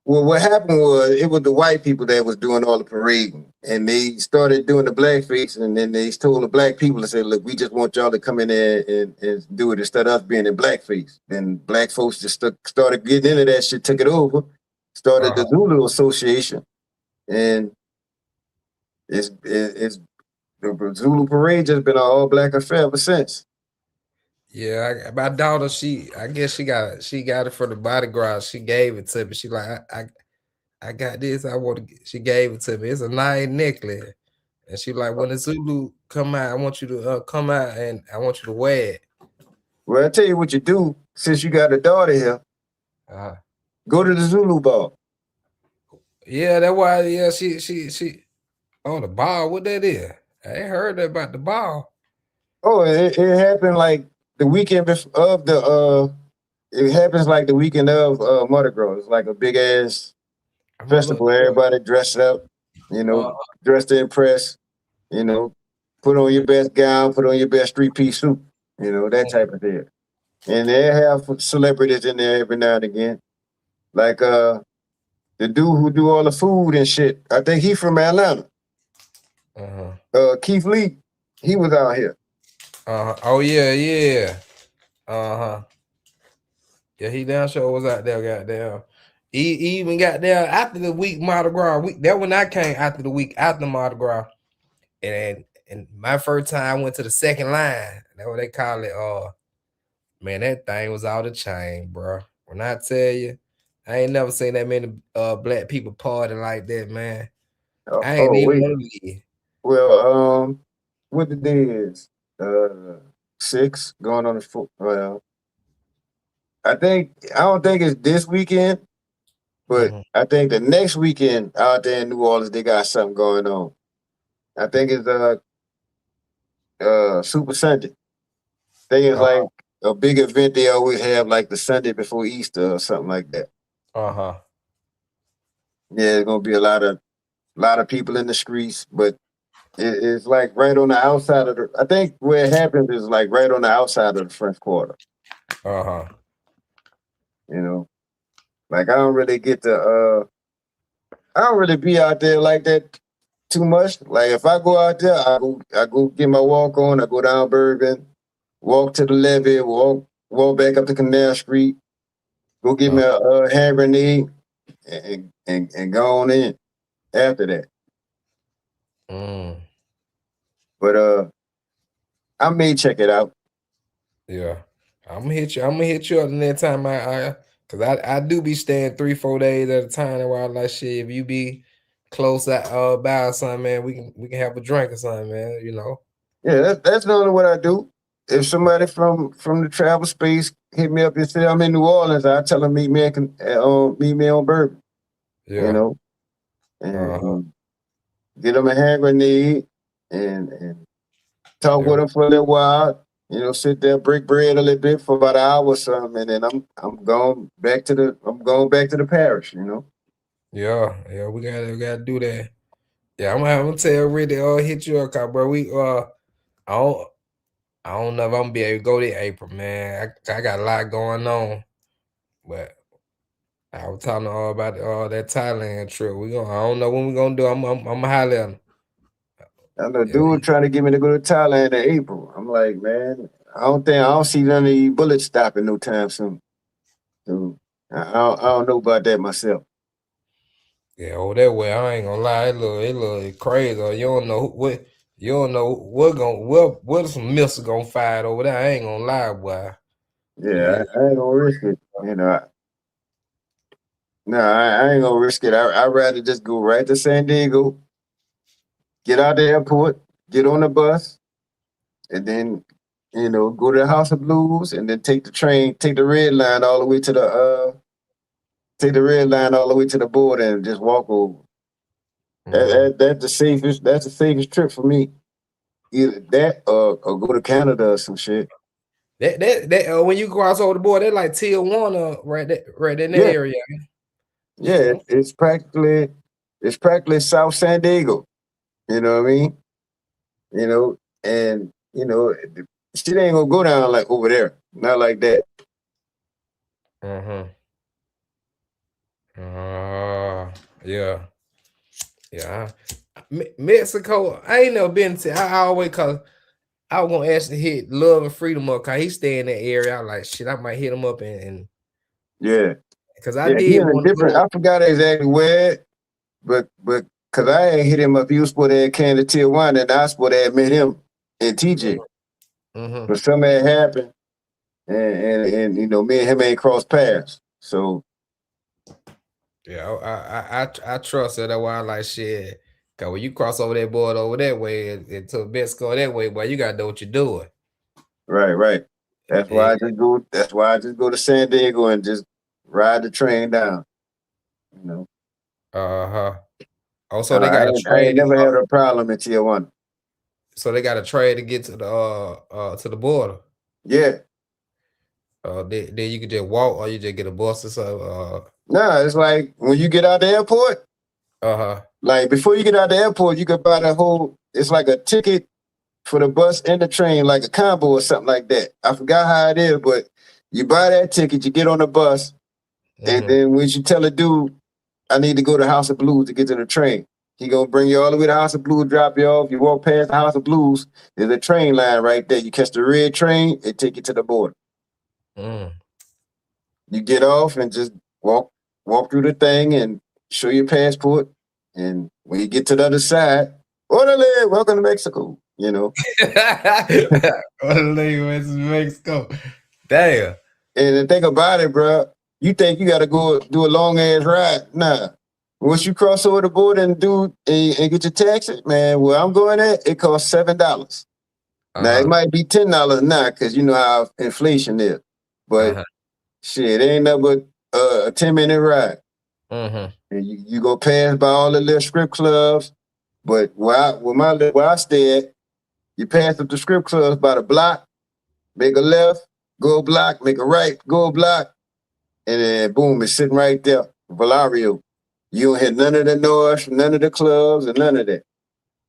Speaker 3: well, what happened was it was the white people that was doing all the parading, and they started doing the blackface, and then they told the black people to say, "Look, we just want y'all to come in there and do it instead of us being in blackface." Then black folks just started getting into that shit, took it over, started the Zulu Association, and it's the Zulu parade just been an all black affair ever since.
Speaker 1: Yeah, my daughter, I guess she got it for the body guard. She gave it to me. She like, I got this. She gave it to me. It's a nice necklace. And she like, when the Zulu come out, I want you to come out and I want you to wear it.
Speaker 3: Well, I tell you what you do, since you got a daughter here, go to the Zulu ball.
Speaker 1: Yeah, that's why. Yeah, she. Oh, the ball. What that is? I ain't heard about the ball.
Speaker 3: Oh, it happened like the weekend of the. It happens like the weekend of Mardi Gras. It's like a big ass festival. Everybody dressed up, you know, dressed to impress. You know, put on your best gown, put on your best 3-piece suit. You know, that type of thing. And they have celebrities in there every now and again, like the dude who do all the food and shit. I think he from Atlanta. Keith Lee, he was out here.
Speaker 1: Oh yeah. Yeah, he damn sure was out there, goddamn. He even got there after the week Mardi Gras. That when I came after the week after Mardi Gras. And my first time I went to the second line. That's what they call it. Man, that thing was out of chain, bro. When I tell you, I ain't never seen that many black people party like that, man. I ain't even want to leave.
Speaker 3: Well, what the day is? 6 going on the 4. Well, I don't think it's this weekend, but I think the next weekend out there in New Orleans they got something going on. I think it's Super Sunday. I think it's like a big event they always have, like the Sunday before Easter or something like that. Yeah, there's gonna be a lot of people in the streets, but it's like right on the outside of I think where it happens is like right on the outside of the French Quarter. You know, like I don't really get to I don't really be out there like that too much. Like if I go out there, I go get my walk on, I go down Bourbon, walk to the levee, walk back up to Canal Street, go get me a hand grenade and go on in after that. But I may check it out.
Speaker 1: Yeah. I'm gonna hit you up the next time cause I do be staying 3-4 days at a time and while like shit. If you be close by or something, man, we can have a drink or something, man. You know.
Speaker 3: Yeah, that's normally what I do. If somebody from the travel space hit me up and say I'm in New Orleans, I tell them meet me on Bourbon.
Speaker 1: Yeah.
Speaker 3: You know, and get them a hand grenade and talk with them for a little while. You know, sit there, break bread a little bit for about an hour or something, and then I'm going back to the parish. You know.
Speaker 1: Yeah, we gotta do that. Yeah, I'm gonna tell Ricky hit you up, bro. We I don't know if I'm gonna be able to go to April, man. I got a lot going on, but I was talking all about that Thailand trip. I don't know when we're gonna do. I'm highly on.
Speaker 3: I know dude trying to get me to go to Thailand in April. I'm like, man, I don't see none of these bullets stopping no time soon. So I don't know about that myself.
Speaker 1: Yeah, that way I ain't gonna lie, it look crazy. You don't know what some missiles gonna fire over there. I ain't gonna lie, boy.
Speaker 3: Yeah, I ain't gonna risk it. You know, I ain't gonna risk it. I'd rather just go right to San Diego, get out the airport, get on the bus, and then, you know, go to the House of Blues and then take the train, take the red line all the way to take the red line all the way to the border and just walk over. That's the safest. That's the safest trip for me. Either that or go to Canada or some shit.
Speaker 1: That when you cross over the border, they're like tier 1 right in that area.
Speaker 3: Yeah, it's practically South San Diego. You know what I mean? You know, and you know, shit ain't gonna go down like over there. Not like that.
Speaker 1: Yeah. Mexico, I ain't never been to. I always cause I was gonna actually hit Love and Freedom up because he stay in that area. I'm like, shit, I might hit him up and
Speaker 3: yeah.
Speaker 1: Because I did want to go.
Speaker 3: I forgot exactly where, but because I ain't hit him up, he was supposed to have came to Tijuana, and I was supposed to have met him in TJ. But something had happened, and you know, me and him ain't crossed paths. So
Speaker 1: yeah, I trust it. That's why I like shit. Cause when you cross over that border over that way into Mexico that way, boy, you gotta know what you're doing.
Speaker 3: Right. That's why I just go. That's why I just go to San Diego and just ride the train down. You know.
Speaker 1: Also, they got a train.
Speaker 3: I ain't never had a problem in Tijuana.
Speaker 1: So they got a train to get to the border.
Speaker 3: Yeah.
Speaker 1: Then you can just walk, or you just get a bus or something.
Speaker 3: Nah, it's like when you get out the airport. Like before you get out the airport, you could buy the whole. It's like a ticket for the bus and the train, like a combo or something like that. I forgot how it is, but you buy that ticket, you get on the bus, and then when you tell a dude, I need to go to House of Blues to get to the train, he gonna bring you all the way to House of Blues, drop you off. You walk past the House of Blues, there's a train line right there. You catch the red train, it take you to the border. You get off and just walk through the thing and show your passport. And when you get to the other side, orderly, welcome to Mexico. You know.
Speaker 1: Orderly, Mexico. Damn.
Speaker 3: And the thing about it, bro, you think you got to go do a long ass ride? Nah. Once you cross over the border and get your taxes, man, where I'm going at, it costs $7. Now it might be $10 now because you know how inflation is, but shit, it ain't nothing but a 10-minute ride. And you go pass by all the little strip clubs, but where I stay at, you pass up the strip clubs by the block, make a left, go a block, make a right, go a block, and then boom, it's sitting right there, Valario. You don't hear none of the noise from none of the clubs and none of that.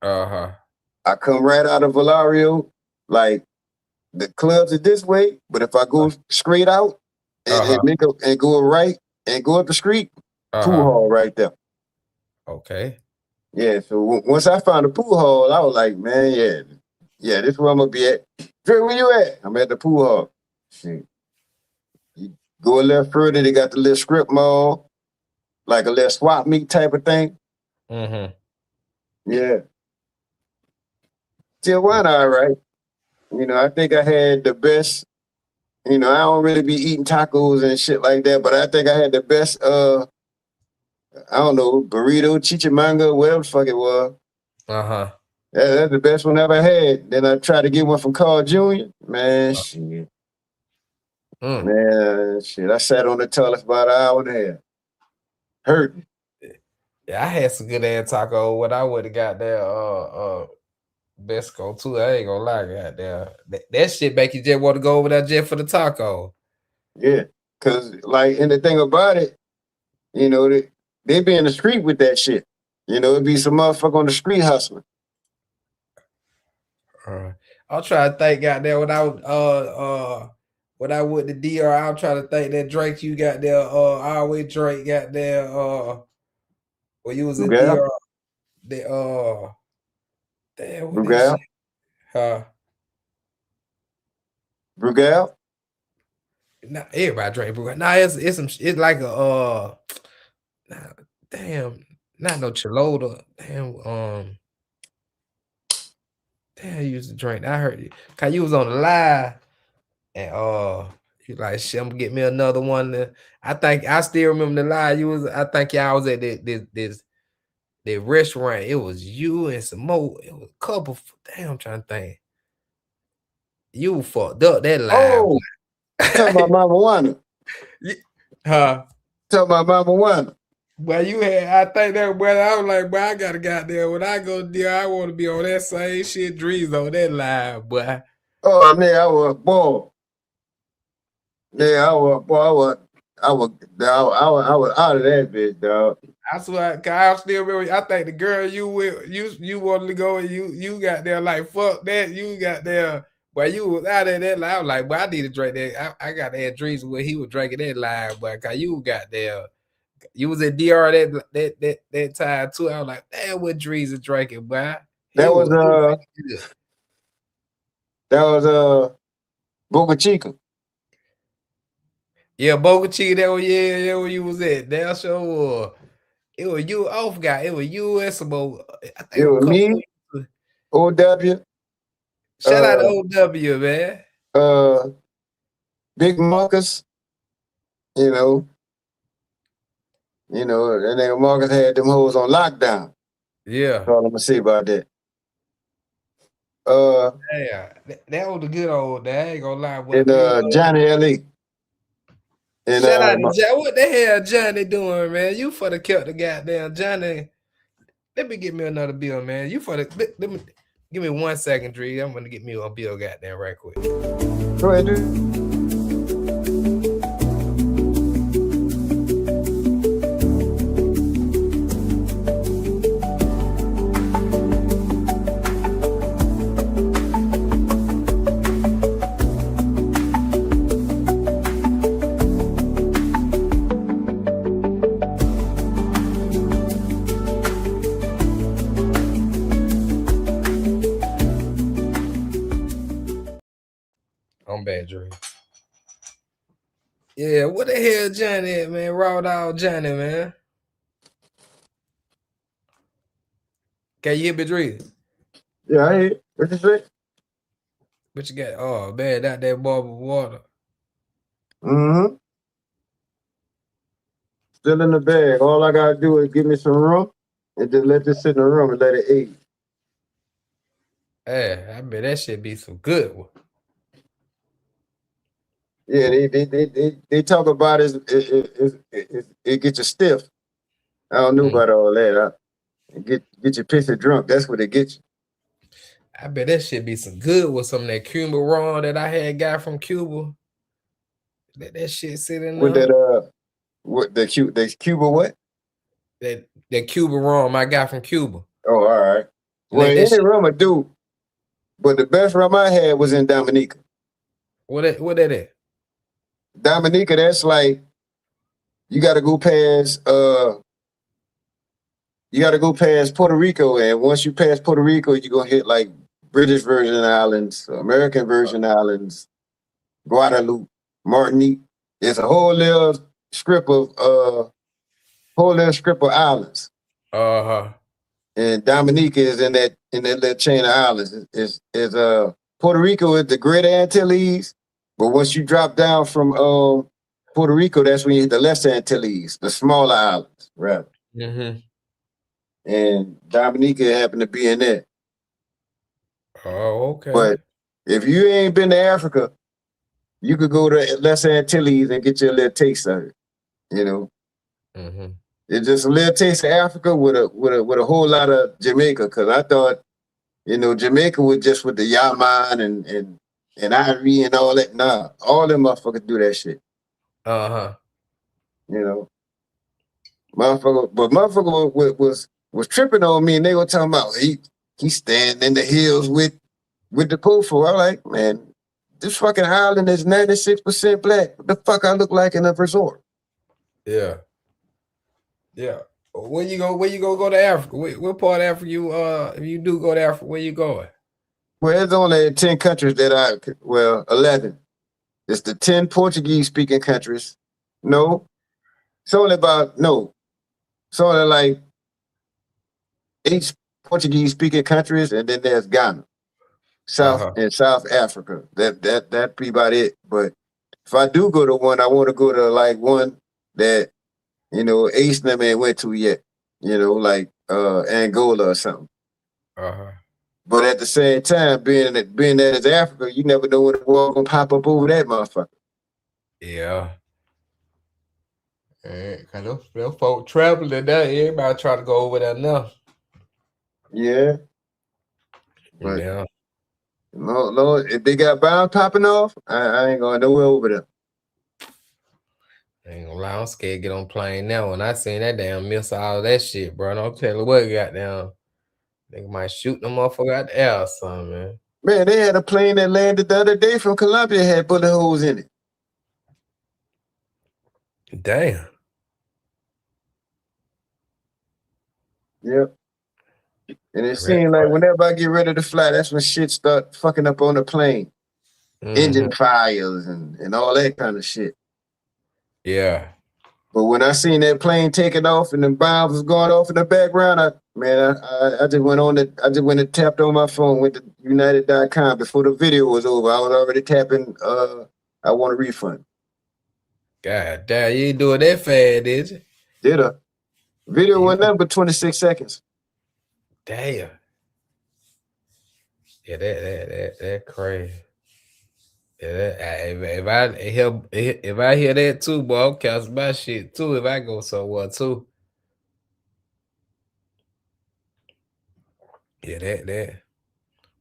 Speaker 3: I come right out of Valario, like the clubs are this way, but if I go straight out and go right and go up the street, pool hall right there.
Speaker 1: Okay.
Speaker 3: Yeah, so once I found the pool hall, I was like, man, yeah, this is where I'm gonna be at. Dre, where you at? I'm at the pool hall. Shit. You go a little further, they got the little strip mall, like a little swap meet type of thing. Yeah. Tijuana, all right. You know, I think I had the best, you know, I don't really be eating tacos and shit like that, but I think I had the best, I don't know, burrito, chichamanga, whatever the fuck it was. That's the best one I ever had. Then I tried to get one from Carl Jr. Man, shit. Man, shit. I sat on the toilet for about an hour and a half. Hurting.
Speaker 1: Yeah, I had some good ass taco when I would have got there Besco too. I ain't gonna lie, goddamn. That shit make you just want to go over there just for the taco.
Speaker 3: Yeah, cause like, and the thing about it, you know, they be in the street with that shit. You know, it'd be some motherfucker on the street hustling.
Speaker 1: I'll try to think, goddamn, when I went to DR, I'm trying to think that Drake you got there, always Drake got there, when you was in DR, damn, what
Speaker 3: Brugal? Brugal?
Speaker 1: Nah, everybody drink Brugal. Nah, it's like a damn, not no Cholota. Damn, you used to drink. I heard you. Cause you was on the live and you like, shit, I'm gonna get me another one. I think I still remember the live. I think y'all was at this restaurant. It was you and some more. It was a couple. Damn, I'm trying to think. You fucked up that live.
Speaker 3: Oh, talking about Mama Wanda. Talking about Mama Wanda.
Speaker 1: But you had, I think that, brother, I was like, boy, I gotta get there. When I go there, I want to be on that same shit, Dreams on that live, boy.
Speaker 3: Oh, nigga, I was boy. Yeah, I was out of that bitch, dog.
Speaker 1: I swear, I still remember. I think the girl you with, you wanted to go, and you got there like fuck that. You got there, but you was out of that. I was like, but I need to drink that. I got that Dreams where he was drinking that live, but cause you got there. You was at DR that time too. I was like, damn, what Dreams is drinking, boy.
Speaker 3: That was Boca Chica.
Speaker 1: Yeah, Boca Chica. That was yeah, where you was at. That show. It was you off guy. It was you and some more. I think
Speaker 3: It was me, OW.
Speaker 1: Shout out to OW, man.
Speaker 3: Big Marcus. You know, that nigga Marcus had them hoes on lockdown.
Speaker 1: Yeah.
Speaker 3: That's all I'm gonna say about that.
Speaker 1: Yeah, that was the good old day. I ain't gonna lie.
Speaker 3: And Johnny L.A. And
Speaker 1: shout out to Johnny. What the hell Johnny doing, man? You for the kept the goddamn Johnny. Let me get me another bill, man. You for the let me give me 1 second, Dre. I'm gonna get me a bill goddamn right quick.
Speaker 3: Go ahead, dude.
Speaker 1: I'm bad, Dre. Yeah, what the hell Johnny at, man? Raw dog Johnny, man. Can you hear me, Dre?
Speaker 3: Yeah, I hear. What you say?
Speaker 1: What you got? Oh, man, that bottle of water.
Speaker 3: Mm-hmm. Still in the bag. All I gotta do is give me some room and just let this sit in the room and let it age.
Speaker 1: Hey, I bet that shit be some good one.
Speaker 3: Yeah, they talk about it gets you stiff. I don't know about all that. Get you pissy drunk. That's what it gets you.
Speaker 1: I bet that shit be some good with some of that Cuba rum that I had got from Cuba. Let that shit sit in
Speaker 3: with
Speaker 1: there.
Speaker 3: The Cuba what?
Speaker 1: That Cuba rum I got from Cuba.
Speaker 3: Oh, all right. Well, any rum I do, but the best rum I had was in Dominica.
Speaker 1: What that is?
Speaker 3: Dominica, that's like you got to go past Puerto Rico, and once you pass Puerto Rico, you're gonna hit like British Virgin Islands, American Virgin Islands, Guadeloupe, Martinique. It's a whole little strip of islands. And Dominica is in that little chain of islands. Is Puerto Rico is the Great Antilles, but once you drop down from Puerto Rico, that's when you hit the Less Antilles, the smaller islands, rather.
Speaker 1: Mm-hmm.
Speaker 3: And Dominica happened to be in there.
Speaker 1: Oh, okay.
Speaker 3: But if you ain't been to Africa, you could go to Less Antilles and get you a little taste of it.
Speaker 1: Mm-hmm.
Speaker 3: It's just a little taste of Africa with a whole lot of Jamaica. Because I thought, Jamaica was just with the Yaman and Ivory and all that. Nah, all them motherfuckers do that shit. Motherfucker was tripping on me, and they were talking about he standing in the hills with the Pofo. I'm like, man, this fucking island is 96% black. What the fuck I look like in a resort?
Speaker 1: Yeah. Yeah. Where you go to Africa? What part of Africa if you do go to Africa, where you going?
Speaker 3: Well, there's only 10 countries 11. It's the 10 Portuguese speaking countries. No. It's only like 8 Portuguese speaking countries, and then there's Ghana. And South Africa. That'd be about it. But if I do go to one, I want to go to like one that Ace and them ain't went to yet. Like Angola or something. But at the same time, being that it's Africa, you never know when the war gonna pop up over that motherfucker.
Speaker 1: Yeah. Cause them folk traveling there, everybody try to go over there now.
Speaker 3: Yeah. But
Speaker 1: Yeah.
Speaker 3: no, if they got bound popping off, I ain't going nowhere over there.
Speaker 1: I ain't gonna lie, I'm scared to get on plane now. When I seen that damn miss all that shit, bro. Don't tell you what goddamn. Nigga might shoot them motherfucker out the air or something, man.
Speaker 3: Man, they had a plane that landed the other day from Colombia had bullet holes in it.
Speaker 1: Damn.
Speaker 3: Yep. And it seemed like whenever I get ready to fly, that's when shit start fucking up on the plane. Engine fires and all that kind of shit.
Speaker 1: Yeah.
Speaker 3: But when I seen that plane taking off and the bombs was going off in the background, I just went and tapped on my phone, went to United.com before the video was over. I was already tapping I want a refund.
Speaker 1: God damn, you ain't doing that fast, did you?
Speaker 3: Did a video wasn't nothing but 26 seconds.
Speaker 1: Damn. Yeah, that crazy. Yeah, if I hear that too, boy, I'll cancel my shit too if I go somewhere too. Yeah, that.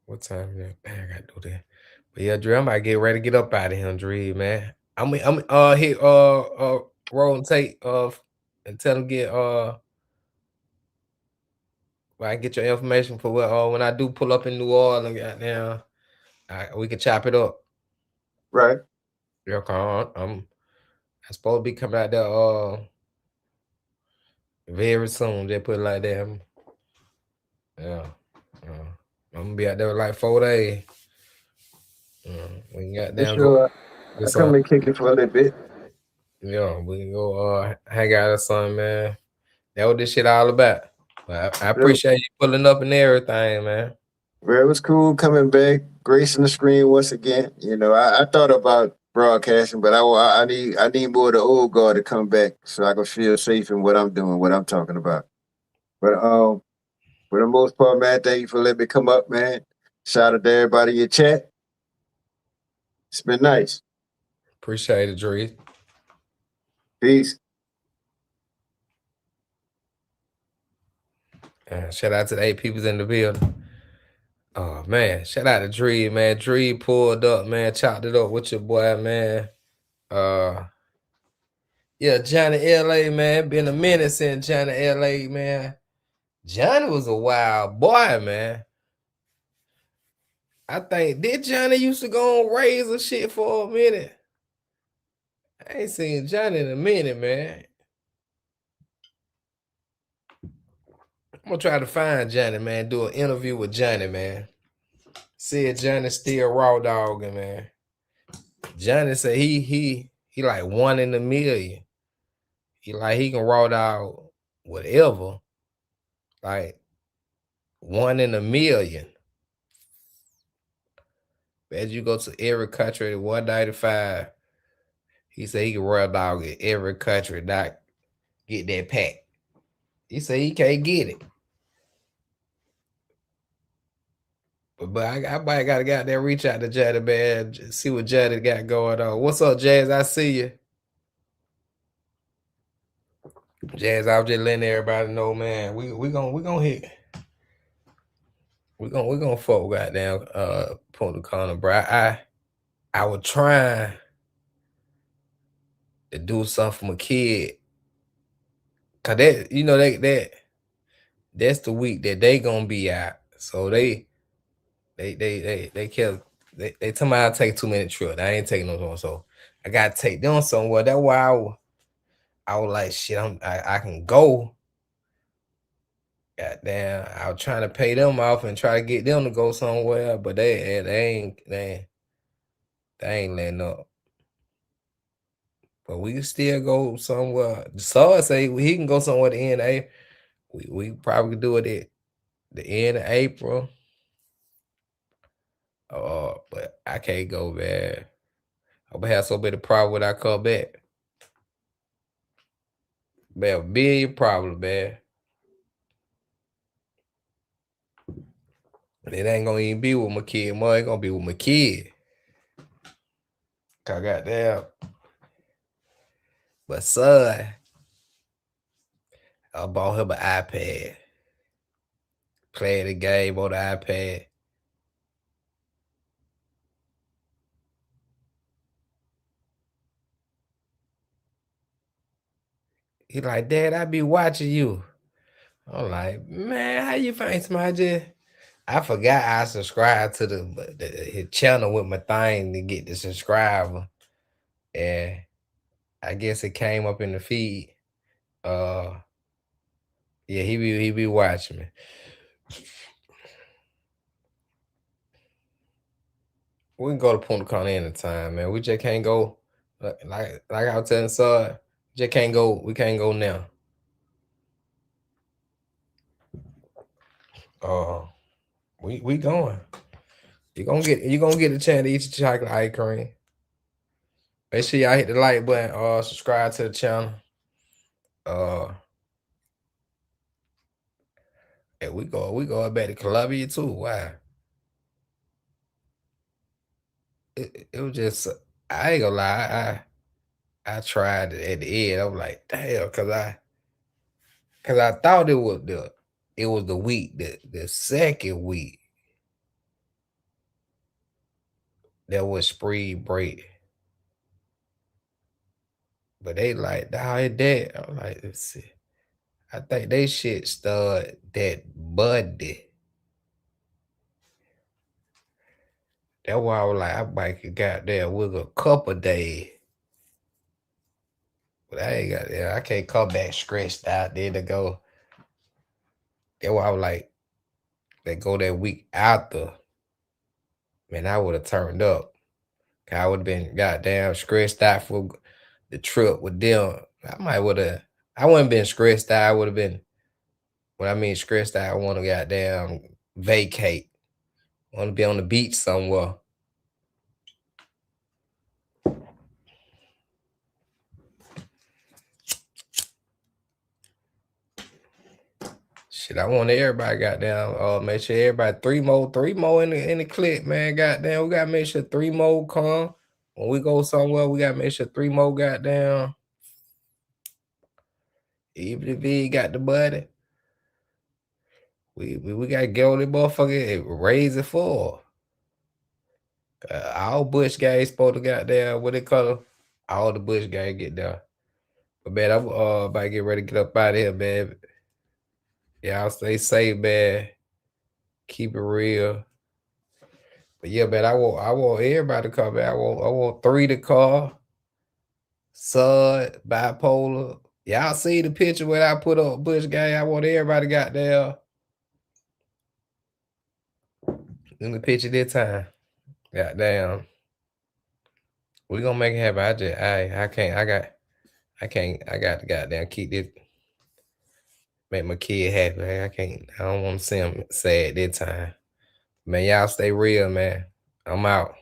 Speaker 1: What time is that? Man, I gotta do that. But yeah, Dre, I might get ready to get up out of here, Dre, man. I'm hit roll and take and tell them get I get your information for what when I do pull up in New Orleans, goddamn, we can chop it up.
Speaker 3: Right.
Speaker 1: Yeah, I'm supposed to be coming out there very soon. They put it like that. Yeah. I'm gonna be out there like 4 days. We got down.
Speaker 3: Sure. I come and kick it for a little bit.
Speaker 1: Yeah, we can go hang out or something, man. That what this shit all about. But I appreciate you pulling up and everything, man.
Speaker 3: Well, it was cool coming back, gracing the screen once again. You know, I thought about broadcasting, but I need more of the old guard to come back so I can feel safe in what I'm doing, what I'm talking about. But for the most part, man, thank you for letting me come up, man. Shout out to everybody in your chat. It's been nice.
Speaker 1: Appreciate it, Dre.
Speaker 3: Peace.
Speaker 1: Shout out to the 8 peoples in the building. Oh man, shout out to Dre, man. Dre pulled up, man, chopped it up with your boy, man. Yeah, Johnny LA, man. Been a minute since Johnny LA, man. Johnny was a wild boy, man. I think did Johnny used to go on Razor shit for a minute. I ain't seen Johnny in a minute, man. I'm gonna try to find Johnny, man. Do an interview with Johnny, man. See if Johnny still raw dogging, man. Johnny said he like 1 in a million. He can raw dog whatever. Like 1 in a million. As you go to every country, 195. He said he can raw dog in every country, not get that pack. He said he can't get it. But I might gotta get there, reach out to Jaddy, man, see what Jaddy got going on. What's up, Jazz? I see you. Jazz, I was just letting everybody know, man. We gonna hit. We gonna fuck goddamn Punta Cana, bro. I was trying to do something for my kid. Cause that's the week that they gonna be out. So they kept they tell me I'll take 2-minute trip. I ain't taking no more. So I gotta take them somewhere. That's why I was like, shit, I can go. Goddamn, I was trying to pay them off and try to get them to go somewhere, but they ain't letting up. But we can still go somewhere. So I say he can go somewhere at the end of April. We probably do it at the end of April. But I can't go, man. I'm gonna have so many problems when I come back. Man, a million problems, man. It ain't gonna even be with my kid, man. It's gonna be with my kid. Cause goddamn. But son, I bought him an iPad. Play the game on the iPad. He like, Dad, I be watching you. I'm like, man, how you find somebody? I forgot I subscribed to his channel with my thing to get the subscriber. And I guess it came up in the feed. Yeah, he be watching me. We can go to Punta Cana anytime, man. We just can't go like I was telling Sir, just can't go. We can't go now. We going. You gonna get the chance to eat your chocolate ice cream. Make sure y'all hit the like button. Subscribe to the channel. And we going back to Columbia too. Wow. It was just, I ain't gonna lie. I tried it at the end. I was like, damn, cause I thought it was the week, the second week that was spring break. But they like, nah, it dead. I'm like, let's see. I think they shit started that Monday. That's why I was like, I might get goddamn with a couple days. But I ain't got I can't come back stretched out there to go. That's why I was like, they go that week after. Man, I would have turned up. I would have been goddamn stressed out for the trip with them. I wouldn't been stressed out. I would have been, when I mean stressed out, I want to goddamn vacate. I want to be on the beach somewhere. Shit, I want everybody goddamn make sure everybody three more in the clip, man. Goddamn, we gotta make sure 3 more come. When we go somewhere, we gotta make sure 3 more goddamn. Even if he got the money, we gotta get on the motherfucker and raise it for. All Bush guys supposed to goddamn what they call them. All the Bush guys get there. But man, I'm about to get ready to get up out of here, man. Y'all stay safe, man. Keep it real. But yeah, man, I want everybody to come back. I want 3 to call. Sud, bipolar. Y'all see the picture where I put up Bush gang. I want everybody got there. In the picture this time. Goddamn. We gonna make it happen. I got to goddamn keep this. Make my kid happy. I don't want to see him sad this time. Man, y'all stay real, man. I'm out.